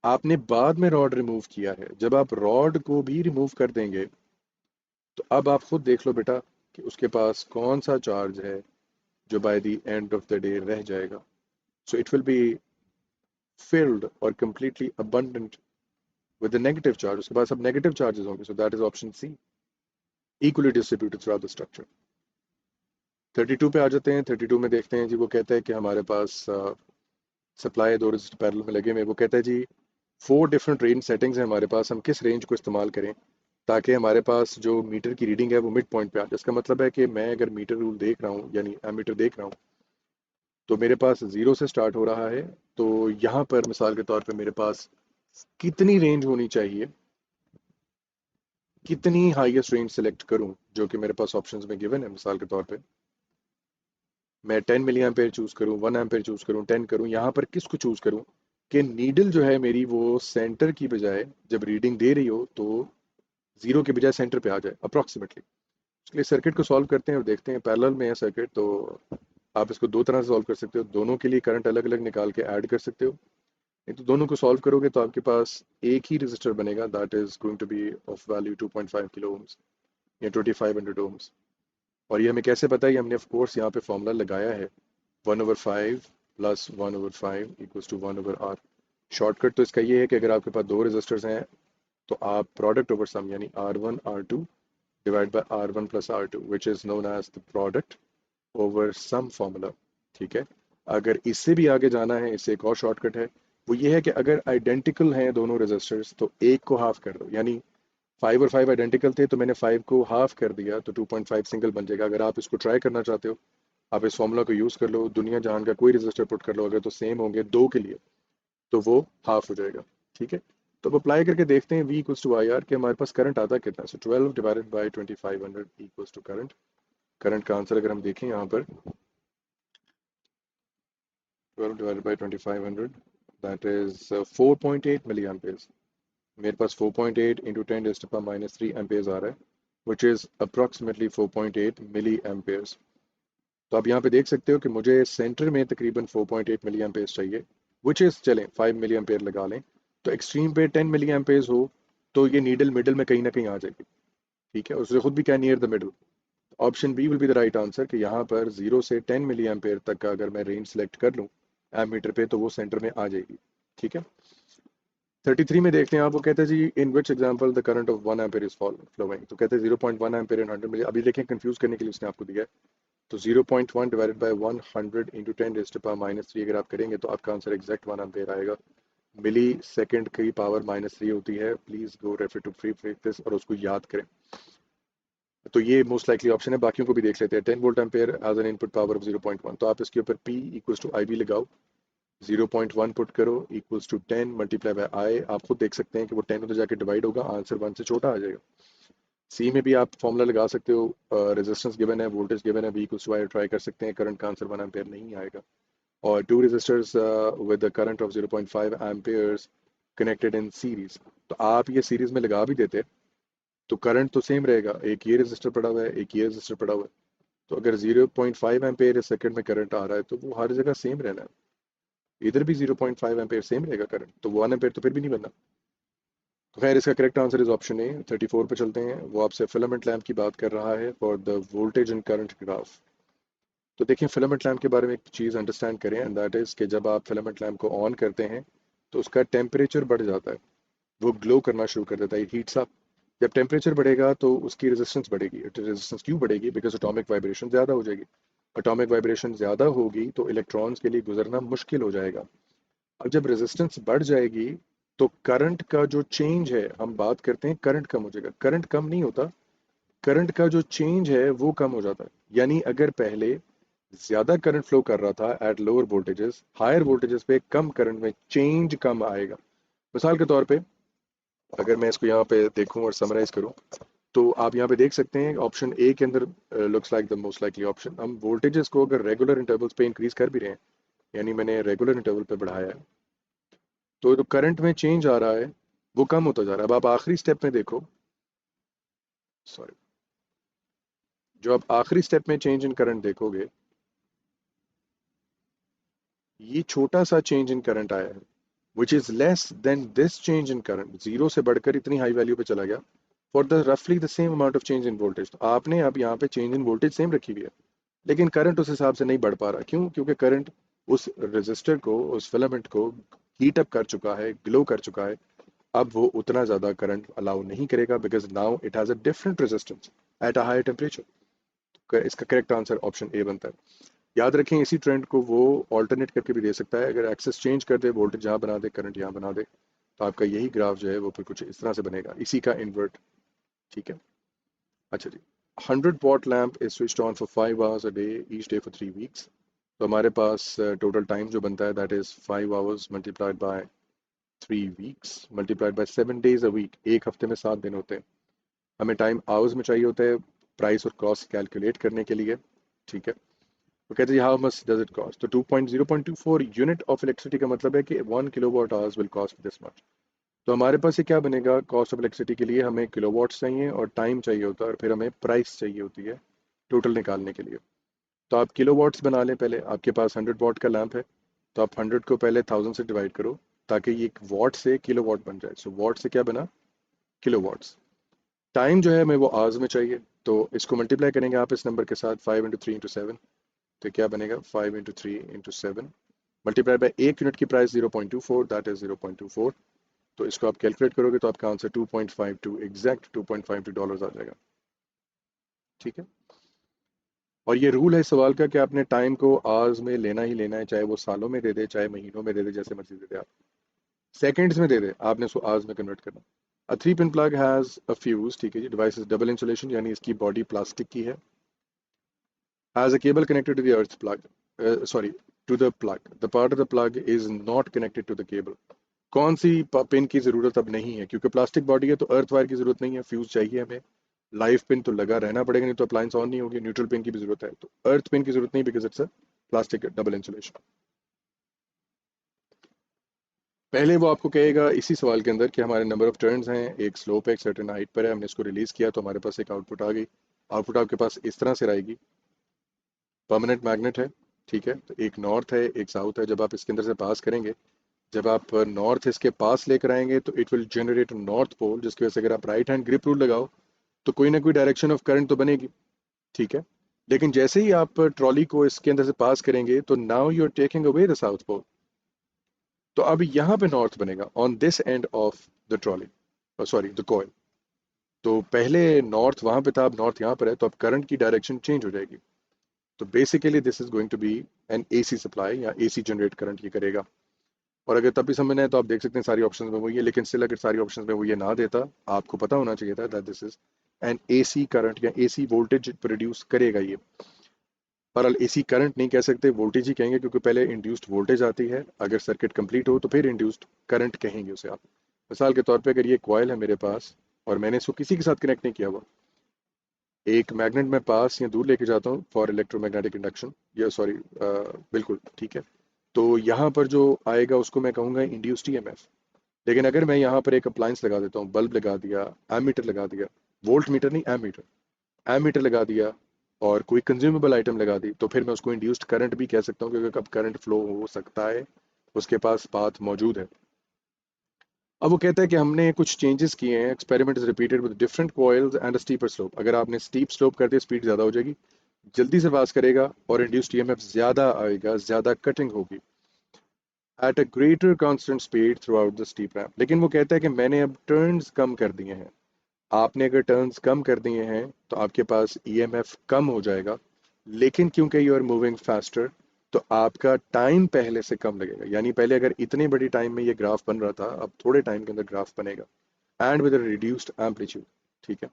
आपने बाद में रॉड रिमूव किया है। जब आप रॉड को भी रिमूव कर देंगे तो अब आप खुद देख लो बेटा कि उसके पास कौन सा चार्ज है जो by the end of the day रह जाएगा। So it will B filled or completely abundant with the negative charge. उसके पास अब negative charges होंगे. So that is option C, equally distributed throughout the structure. 32 पे आ जाते हैं। 32 में देखते हैं जी, वो कहता है कि हमारे पास सप्लाई दो रजिस्टर पैरेलल में लगे हुए। वो कहता है जी 4 डिफरेंट रेंज सेटिंग्स हैं हमारे पास, हम किस रेंज को इस्तेमाल करें ताकि हमारे पास जो मीटर की रीडिंग है वो मिड पॉइंट पे आ जाए। इसका मतलब है कि मैं अगर मीटर रूल देख रहा हूँ यानी एमीटर देख रहा हूँ, तो मेरे पास 0 से स्टार्ट हो रहा है। तो यहाँ पर मिसाल के तौर पे मेरे पास कितनी रेंज होनी चाहिए, कितनी हाईएस्ट रेंज सेलेक्ट करूं, जो कि मेरे पास ऑप्शंस में गिवन है। मिसाल के तौर पे मैं 10 मिली एम्पेयर चूज करूं, 1 एम्पेयर चूज करूं, 10 करूं, यहाँ पर किसको चूज करूं कि नीडल जो है मेरी वो सेंटर की बजाय जब रीडिंग दे रही हो तो 0 के बजाय सेंटर पे आ जाए अप्रॉक्सीमेटली। उसके लिए सर्किट को सॉल्व करते हैं और देखते हैं। पैरेलल में है सर्किट, तो आप इसको दो तरह से सॉल्व कर सकते हो। दोनों के लिए करंट अलग अलग निकाल के ऐड कर सकते हो, नहीं तो दोनों को सॉल्व करोगे तो आपके पास एक ही रजिस्टर बनेगा, that is going to be of value 2.5 kilo ohms या 2500 ओम्स। और ये हमें कैसे पता है? ये हमने ऑफ कोर्स यहाँ पे फॉर्मूला लगाया है, 1/5 plus 1/5 equals to 1/r। Shortcut तो इसका ये है कि अगर आपके पास दो रजिस्टर्स हैं तो आप प्रोडक्ट ओवर सम यानी R1 R2 divide by R1 plus R2 which is known as the product over sum formula. ठीक है। अगर इससे भी आगे जाना है, इससे एक और शॉर्टकट है, वो ये है कि अगर आइडेंटिकल हैं दोनों रेजिस्टर्स तो एक को हाफ कर दो। यानी 5 और 5 आइडेंटिकल थे तो मैंने 5 को हाफ कर दिया तो 2.5 सिंगल बन जाएगा। अगर आप इसको ट्राई करना चाहते हो, आप इस फॉर्मूला को यूज़ कर लो, दुनिया जहान का कोई रजिस्टर पुट कर लो, अगर तो सेम होंगे दो के लिए तो वो हाफ हो जाएगा। ठीक है। तो अब अप्लाई करके देखते हैं V equals to I R कि हमारे पास करंट आता कितना है। So 12 divided by 2500 equals to current. Current का आंसर अगर हम देखें यहाँ पर 12 divided by 2500, that is 4.8 milli amperes. मेरे पास 4.8 into 10 raised to the power minus 3 amperes आ रहा है, which is approximately 4.8 milli amperes. तो आप यहाँ पे देख सकते हो कि मुझे सेंटर में तकरीबन 4.8 मिली एम्पेयर्स चाहिए, which is चलें 5 मिली एम्पेयर लगा लें, तो एक्सट्रीम पे 10 मिली एम्पेयर्स हो तो ये नीडल मिडल में कहीं ना कहीं आ जाएगी, ठीक है, उससे खुद भी क्या near the middle. Option B will be the right answer कि यहाँ पर 0 से 10 मिली एम्पेयर तक का अगर मैं रेंज सेलेक्ट कर लूँ एमीटर पे तो वो सेंटर में आ जाएगी, ठीक है। 33 में देखते हैं आप, वो कहते हैं जी in which example the current of 1 ampere is flowing, तो कहते हैं 0.1 एम्पीयर इन 100 मिली। अभी देखें कंफ्यूज करने के लिए उसने आपको दिया है, तो 0.1 divided by 100 into 10 raised to power minus 3 अगर आप करेंगे तो आपका आंसर एग्जैक्ट 1 एम्पीयर आएगा। मिली सेकंड की पावर माइनस 3 होती है, please go refer to free practice और उसको याद करें। तो ये मोस्ट लाइकली ऑप्शन है, बाकियों को भी देख लेते हैं। 10 volt ampere as an input power of 0.1, तो आप इसके ऊपर P equals to I B लगाओ, 0.1 पुट करो equals to 10 multiply by I. आप खुद देख सकते हैं कि वो 10 उधर जाके डिवाइड होगा, आंसर 1 से छोटा आ जाएगा। सी में भी आप फॉर्मूला लगा सकते हो, रेजिस्टेंस गिवन है, वोल्टेज गिवन है, V equals to I try कर सकते हैं, करंट का आंसर 1 एम्पीयर नहीं आएगा। और two resistors with the current of 0.5 amperes connected in series, तो आप ये सीरीज में लगा भी देते तो करंट तो सेम रहेगा, एक ये रेजिस्टर पड़ा हुआ है, एक ये रेजिस्टर पड़ा हुआ है, तो अगर 0.5 एम्पीयर सेकंड में करंट आ रहा है तो वो हर जगह सेम रहना है। इधर भी 0.5 एम्पीयर सेम रहेगा करंट, तो 1 एम्पीयर तो फिर भी नहीं बनना। तो खैर इसका करेक्ट आंसर इज ऑप्शन ए। 34 पे चलते हैं, वो आपसे फिलामेंट लैम्प की बात कर रहा है for the voltage and current graph. तो देखिए फिलामेंट लैम्प के बारे में एक चीज़ अंडरस्टैंड करें, एंड दैट इज़ कि जब आप फिलामेंट लैम्प को ऑन करते हैं तो उसका टेम्परेचर बढ़ जाता है, वो ग्लो करना शुरू कर देता है, हीट्स अप। जब टेम्परेचर बढ़ेगा तो उसकी रेजिस्टेंस बढ़ेगी। रेजिस्टेंस क्यों बढ़ेगी? बिकॉज एटॉमिक वाइब्रेशन ज़्यादा हो जाएगी। एटॉमिक वाइब्रेशन ज़्यादा होगी तो इलेक्ट्रॉन्स के लिए गुजरना मुश्किल हो जाएगा। अब जब रेजिस्टेंस बढ़ जाएगी तो करंट का जो चेंज है, हम बात करते हैं करंट कम हो जाएगा, करंट कम नहीं होता, करंट का जो चेंज है वो कम हो जाता है। यानी अगर पहले ज्यादा करंट फ्लो कर रहा था at lower voltages, higher voltages पे कम करंट में चेंज कम आएगा। मिसाल के तौर पे अगर मैं इसको यहाँ पे देखूं और समराइज करूं, तो आप यहाँ पे देख सकते हैं ऑप्शन ए के अंदर looks like the most likely option. हम वोल्टेजेस को अगर रेगुलर इंटरवल्स पे इंक्रीज कर भी रहे हैं, यानी मैंने रेगुलर इंटरवल पे बढ़ाया है, तो जो करंट में चेंज आ रहा है वो कम होता जा रहा है। अब आप आखिरी स्टेप में देखो, सॉरी, जो आप आखिरी स्टेप में चेंज इन करंट देखोगे, ये छोटा सा चेंज इन करंट आया है which is less than this change in current, zero से बढ़कर इतनी हाई वैल्यू पे चला गया फॉर द रफली the same amount of change in voltage. तो आपने अब यहाँ पे चेंज इन वोल्टेज सेम रखी हुई है, लेकिन करंट उस हिसाब से नहीं बढ़ पा रहा। क्यों? क्योंकि करंट उस रेजिस्टर को, उस फिलामेंट को हीट अप कर चुका है, ग्लो कर चुका है। अब वो उतना ज़्यादा करंट अलाउ नहीं करेगा because now it has a different resistance at a higher temperature. इसका करेक्ट आंसर ऑप्शन ए बनता है। याद रखें इसी ट्रेंड को वो ऑल्टरनेट करके भी दे सकता है, अगर एक्सेस चेंज कर दे, वोल्टेज यहाँ बना दे, करंट यहाँ बना दे, तो आपका यही ग्राफ जो है वो फिर कुछ इस तरह से बनेगा, इसी का इन्वर्ट, ठीक है। अच्छा जी, 100 watt lamp is switched on for 5 hours a day each day for 3 weeks. तो हमारे पास टोटल टाइम जो बनता है that is 5 hours multiplied by 3 weeks multiplied by 7 days a week. एक हफ्ते में 7 दिन होते हैं। हमें टाइम आवर्स में चाहिए होता है प्राइस और कॉस्ट कैलकुलेट करने के लिए, ठीक है। तो कहते हैं how much does it cost, तो 0.24 यूनिट ऑफ इलेक्ट्रिसिटी का मतलब है कि 1 kilowatt hours will cost this much. तो हमारे पास ये क्या बनेगा, कॉस्ट ऑफ इलेक्ट्रिसिटी के लिए हमें किलोवाट्स चाहिए और टाइम चाहिए होता है और फिर हमें प्राइस चाहिए होती है टोटल निकालने के लिए। तो आप किलोवाट्स बना लें पहले। आपके पास 100 वॉट का लैंप है, तो आप 100 को पहले 1000 से डिवाइड करो ताकि ये एक वॉट से किलोवाट बन जाए। सो वॉट से क्या बना, किलोवाट्स। टाइम जो है हमें वो आवर्स में चाहिए, तो इसको मल्टीप्लाई करेंगे आप इस नंबर के साथ, 5 × 3 × 7, तो क्या बनेगा 5 × 3 × 7 मल्टीप्लाई बाय एक यूनिट की प्राइस 0.24, दैट इज 0.24। तो इसको आप कैलकुलेट करोगे तो आपका आंसर 2.52, एग्जैक्ट $2.52 आ जाएगा, ठीक है। और ये रूल है इस सवाल का कि आपने टाइम को आवर्स में लेना ही लेना है, चाहे वो सालों में दे दे, चाहे महीनों में दे दे, जैसे मर्जी दे दे। आप सेकेंड्स में दे दे, आपने उसको आवर्स में कन्वर्ट करना। अ 3 pin plug has a fuse, ठीक है जी, डिवाइस इज डबल इंसुलेशन, यानी इसकी बॉडी प्लास्टिक की है, has a cable connected to the earth plug, sorry, to the plug. The part of the plug is not connected to the cable. कौन C pin की ज़रूरत अब नहीं है, क्योंकि प्लास्टिक बॉडी है तो अर्थ वायर की ज़रूरत नहीं है, फ्यूज़ चाहिए हमें। लाइव पिन तो लगा रहना पड़ेगा, नहीं तो अप्लायंस ऑन नहीं होगी। न्यूट्रल पिन की भी ज़रूरत है, तो अर्थ पिन की ज़रूरत नहीं, because it's a plastic double insulation. पहले वो आपको कहेगा इसी सवाल के अंदर कि हमारे नंबर ऑफ टर्न्स हैं, एक स्लोप है, एक सर्टेन हाइट पर है, हमने इसको रिलीज़ किया तो हमारे पास एक आउटपुट आ गई। आउटपुट आपके पास इस तरह से आएगी। परमानेंट मैग्नेट है, ठीक है, तो एक नॉर्थ है एक साउथ है। जब आप इसके अंदर से पास करेंगे, जब आप नॉर्थ इसके पास लेकर आएंगे तो it will generate north pole, जिसकी वजह से अगर आप राइट हैंड ग्रिप रूल लगाओ तो कोई ना कोई डायरेक्शन ऑफ करंट तो बनेगी, ठीक है। लेकिन जैसे ही आप ट्रॉली को इसके अंदर से पास करेंगे तो now you are taking away the south pole, तो अब यहाँ पे नॉर्थ बनेगा on this end of the trolley, sorry the coil. तो पहले नॉर्थ वहां पे था, अब नॉर्थ यहाँ पर है, तो अब करंट की डायरेक्शन चेंज हो जाएगी। तो basically this is going to be an AC supply, या एसी जनरेट करंट ये करेगा। और अगर तब भी समझना है तो आप देख सकते हैं सारी ऑप्शंस में वही है, लेकिन स्टिल अगर सारी ऑप्शंस में वो ये ना देता, आपको पता होना चाहिए था that this is an AC current या एसी वोल्टेज प्रोड्यूस करेगा ये। पर एसी करंट नहीं कह सकते, वोल्टेज ही कहेंगे, क्योंकि पहले इंड्यूस्ड वोल्टेज आती है, अगर सर्किट कंप्लीट हो तो फिर इंड्यूस्ड करंट कहेंगे उसे आप। मिसाल के तौर पे अगर ये कॉयल है मेरे पास और मैंने इसको किसी के साथ कनेक्ट नहीं किया हुआ, एक मैग्नेट में पास या दूर लेके जाता हूँ फॉर इलेक्ट्रोमैग्नेटिक इंडक्शन, या सॉरी बिल्कुल ठीक है, तो यहाँ पर जो आएगा उसको मैं कहूँगा इंड्यूस्ड ईएमएफ। लेकिन अगर मैं यहाँ पर एक अप्लायंस लगा देता हूँ, बल्ब लगा दिया, एमीटर लगा दिया, वोल्ट मीटर नहीं एमीटर, एमीटर लगा दिया, और कोई कंज्यूमेबल आइटम लगा दी, तो फिर मैं उसको इंड्यूस्ड करंट भी कह सकता हूँ, क्योंकि अब करंट फ्लो हो सकता है, उसके पास पाथ मौजूद है। अब वो कहता है कि हमने कुछ चेंजेस किए हैं, experiment is repeated with different coils and steeper slope. अगर आपने स्टीप स्लोप कर दिया, स्पीड ज़्यादा हो जाएगी, जल्दी से पास करेगा, और इंड्यूस्ड ईएमएफ ज़्यादा आएगा, ज़्यादा कटिंग होगी at a greater constant speed through out the steep ramp. लेकिन वो कहता है कि मैंने अब टर्न्स कम कर दिए हैं। आपने अगर टर्न्स कम कर दिए हैं तो आपके पास ईएमएफ कम हो जाएगा, लेकिन क्योंकि यू आर मूविंग फास्टर तो आपका टाइम पहले से कम लगेगा। यानी पहले अगर इतनी बड़ी टाइम में ये ग्राफ बन रहा था, अब थोड़े टाइम के अंदर ग्राफ बनेगा एंड विद रिड्यूस्ड एम्पलीट्यूड, ठीक है।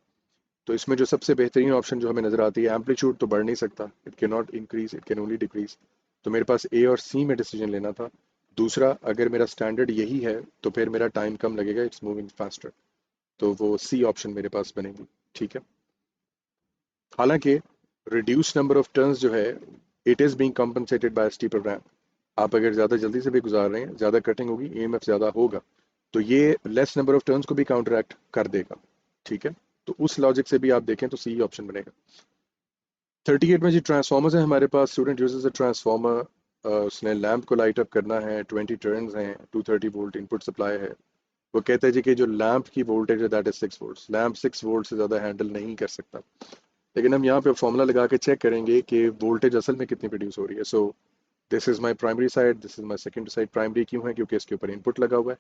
तो इसमें जो सबसे बेहतरीन ऑप्शन जो हमें नजर आती है, एम्पलीट्यूड तो बढ़ नहीं सकता, it can not increase, it can only decrease. तो मेरे पास ए और सी में डिसीजन लेना था। दूसरा, अगर मेरा स्टैंडर्ड यही है तो फिर मेरा टाइम कम लगेगा, इट्स मूविंग फास्टर, तो वो सी ऑप्शन मेरे पास बनेगी, ठीक है। हालांकि रिड्यूस नंबर ऑफ टर्न्स जो है, it is being compensated by steeper ramp. आप अगर ज़्यादा जल्दी से भी गुजार रहे हैं, ज़्यादा कटिंग होगी, ईएमएफ ज़्यादा होगा, तो ये लेस नंबर ऑफ टर्न्स को भी काउंटरैक्ट कर देगा, ठीक है। तो उस लॉजिक से भी आप देखें तो सी ऑप्शन बनेगा। 38 में जी ट्रांसफार्मर्स है हमारे पास। स्टूडेंट यूजेस अ ट्रांसफार्मर, उसने लैंप को लाइट अप करना है, 20 टर्न्स हैं, 230 वोल्ट इनपुट सप्लाई है। वो कहते हैं जी कि जो लैंप की वोल्टेज है that is 6 volts, lamp 6 volt से ज़्यादा हैंडल नहीं कर सकता। लेकिन हम यहाँ पे फॉर्मूला लगा के चेक करेंगे कि वोल्टेज असल में कितनी प्रोड्यूस हो रही है। सो this is my primary side, this is my secondary side. Primary क्यों है? क्योंकि इसके ऊपर इनपुट लगा हुआ है।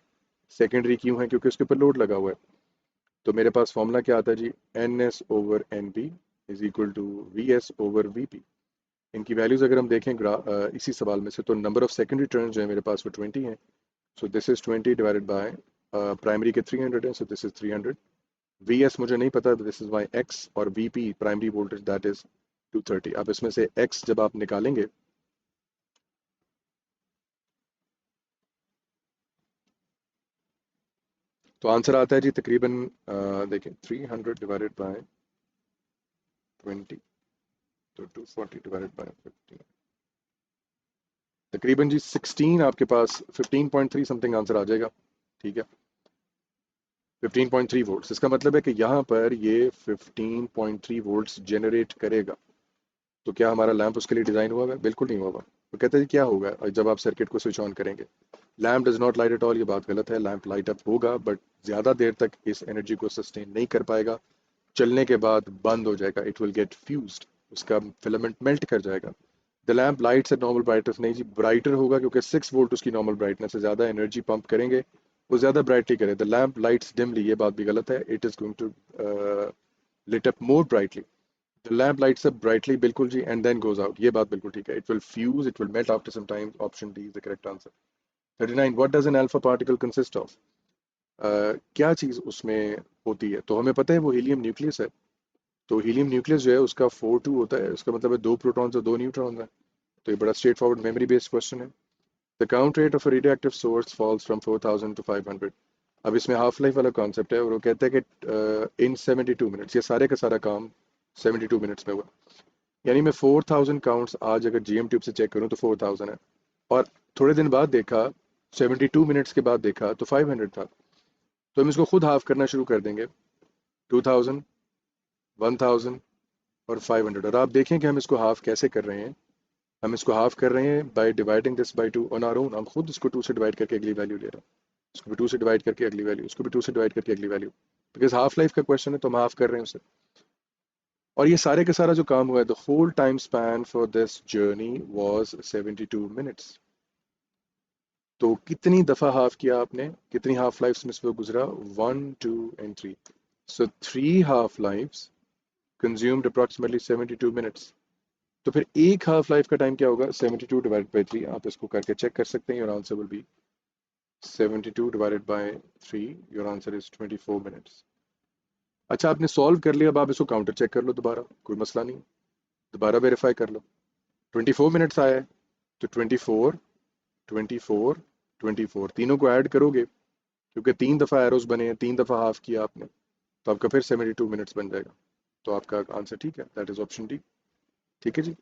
सेकेंडरी क्यों है? क्योंकि उसके ऊपर लोड लगा हुआ है। तो मेरे पास फॉर्मूला क्या आता है जी, N S over N B is equal to V S over V P. इनकी वैल्यूज अगर हम देखें इसी सवाल में से, तो नंबर ऑफ सेकेंडरी टर्न्स जो है मेरे पास वो 20 है। सो this is 20 divided by primary के 300 है, सो दिस इज 300। वी एस मुझे नहीं पता, दिस इज माई एक्स, और V P primary voltage that is 230। अब इसमें से एक्स जब आप निकालेंगे तो आंसर आता है जी तकरीबन देखें 300 डिवाइडेड बाय 20, तो 240 डिवाइडेड बाय 15, तकरीबन जी 16, आपके पास 15.3 समथिंग आंसर आ जाएगा, ठीक है। 15.3 वोल्ट्स, इसका मतलब है कि यहाँ पर ये 15.3 वोल्ट्स जनरेट करेगा। तो क्या हमारा लैंप उसके लिए डिज़ाइन हुआ है? बिल्कुल नहीं हुआ हुआ। तो कहते हैं क्या होगा जब आप सर्किट को स्विच ऑन करेंगे? Lamp does not light at all, ये बात गलत है। लैंप लाइट अप होगा, बट ज़्यादा देर तक इस एनर्जी को सस्टेन नहीं कर पाएगा, चलने के बाद बंद हो जाएगा, इट विल गेट फ्यूज्ड, उसका फिलामेंट मेल्ट कर जाएगा। The lamp lights eight normal brightness, नहीं जी, ब्राइटर होगा, क्योंकि 6 वोल्ट उसकी नॉर्मल ब्राइटनेस से ज़्यादा एनर्जी पंप करेंगे, वो ज़्यादा ब्राइटली करे। द लैम्प लाइट्स डिमली, ये बात भी गलत है, it is going to lit up more brightly. The lamp lights up brightly, बिल्कुल जी, एंड देन गोज आउट, ये बात बिल्कुल ठीक है। It will fuse, it will melt after some time, option D is the correct answer. 39, what does an alpha particle consist of? क्या चीज़ उसमें होती है? तो हमें पता है वो हीलियम न्यूक्लियस है। तो हीलियम न्यूक्लियस जो है उसका 4 2 होता है, उसका मतलब है 2 प्रोटॉन्स और 2 न्यूट्रॉन्स हैं। तो ये बड़ा straightforward memory based question है। The count rate of a radioactive source falls from 4000 to 500। अब इसमें हाफ लाइफ वाला कॉन्सेप्ट है और वो कहता है कि इन 72 मिनट्स ये सारे का सारा काम 72 मिनट्स में हुआ। यानी मैं 4000 काउंट्स आज अगर जीएम ट्यूब से चेक करूँ तो 4000 है, और थोड़े दिन बाद देखा 72 मिनट्स के बाद देखा तो 500 था। तो हम इसको खुद हाफ करना शुरू कर देंगे, 2000, 1000 और 500। और आप देखें कि हम इसको हाफ कैसे कर रहे हैं। हम इसको हाफ कर रहे हैं by dividing this by 2 on our own. हम खुद इसको 2 से डिवाइड करके अगली वैल्यू ले रहे हैं, इसको भी 2 से डिवाइड करके अगली वैल्यू, इसको भी 2 से डिवाइड करके अगली वैल्यू, बिकॉज हाफ लाइफ का क्वेश्चन है तो हम हाफ कर रहे हैं उसे। और ये सारे का सारा जो काम हुआ है, the whole time span for this journey was 72 minutes. तो कितनी दफ़ा हाफ किया आपने, कितनी हाफ लाइफ्स में से वो गुजरा, 1, 2 and 3। So 3 half lifes consumed approximately 72 minutes. तो फिर एक हाफ लाइफ का टाइम क्या होगा, 72 डिवाइडेड बाई 3। आप इसको करके चेक कर सकते हैं, your answer will B 72 divided by 3, your answer is 24 minutes. अच्छा, आपने सॉल्व कर लिया, अब आप इसको काउंटर चेक कर लो दोबारा, कोई मसला नहीं, दोबारा वेरीफाई कर लो। 24 मिनट्स आया है, तो 24, 24, 24 तीनों को ऐड करोगे, क्योंकि 3 दफ़ा एरोज बने हैं, 3 दफ़ा हाफ किया आपने, तो आपका फिर 72 मिनट्स बन जाएगा। तो आपका आंसर ठीक है, दैट इज ऑप्शन डी। ठीक है जी।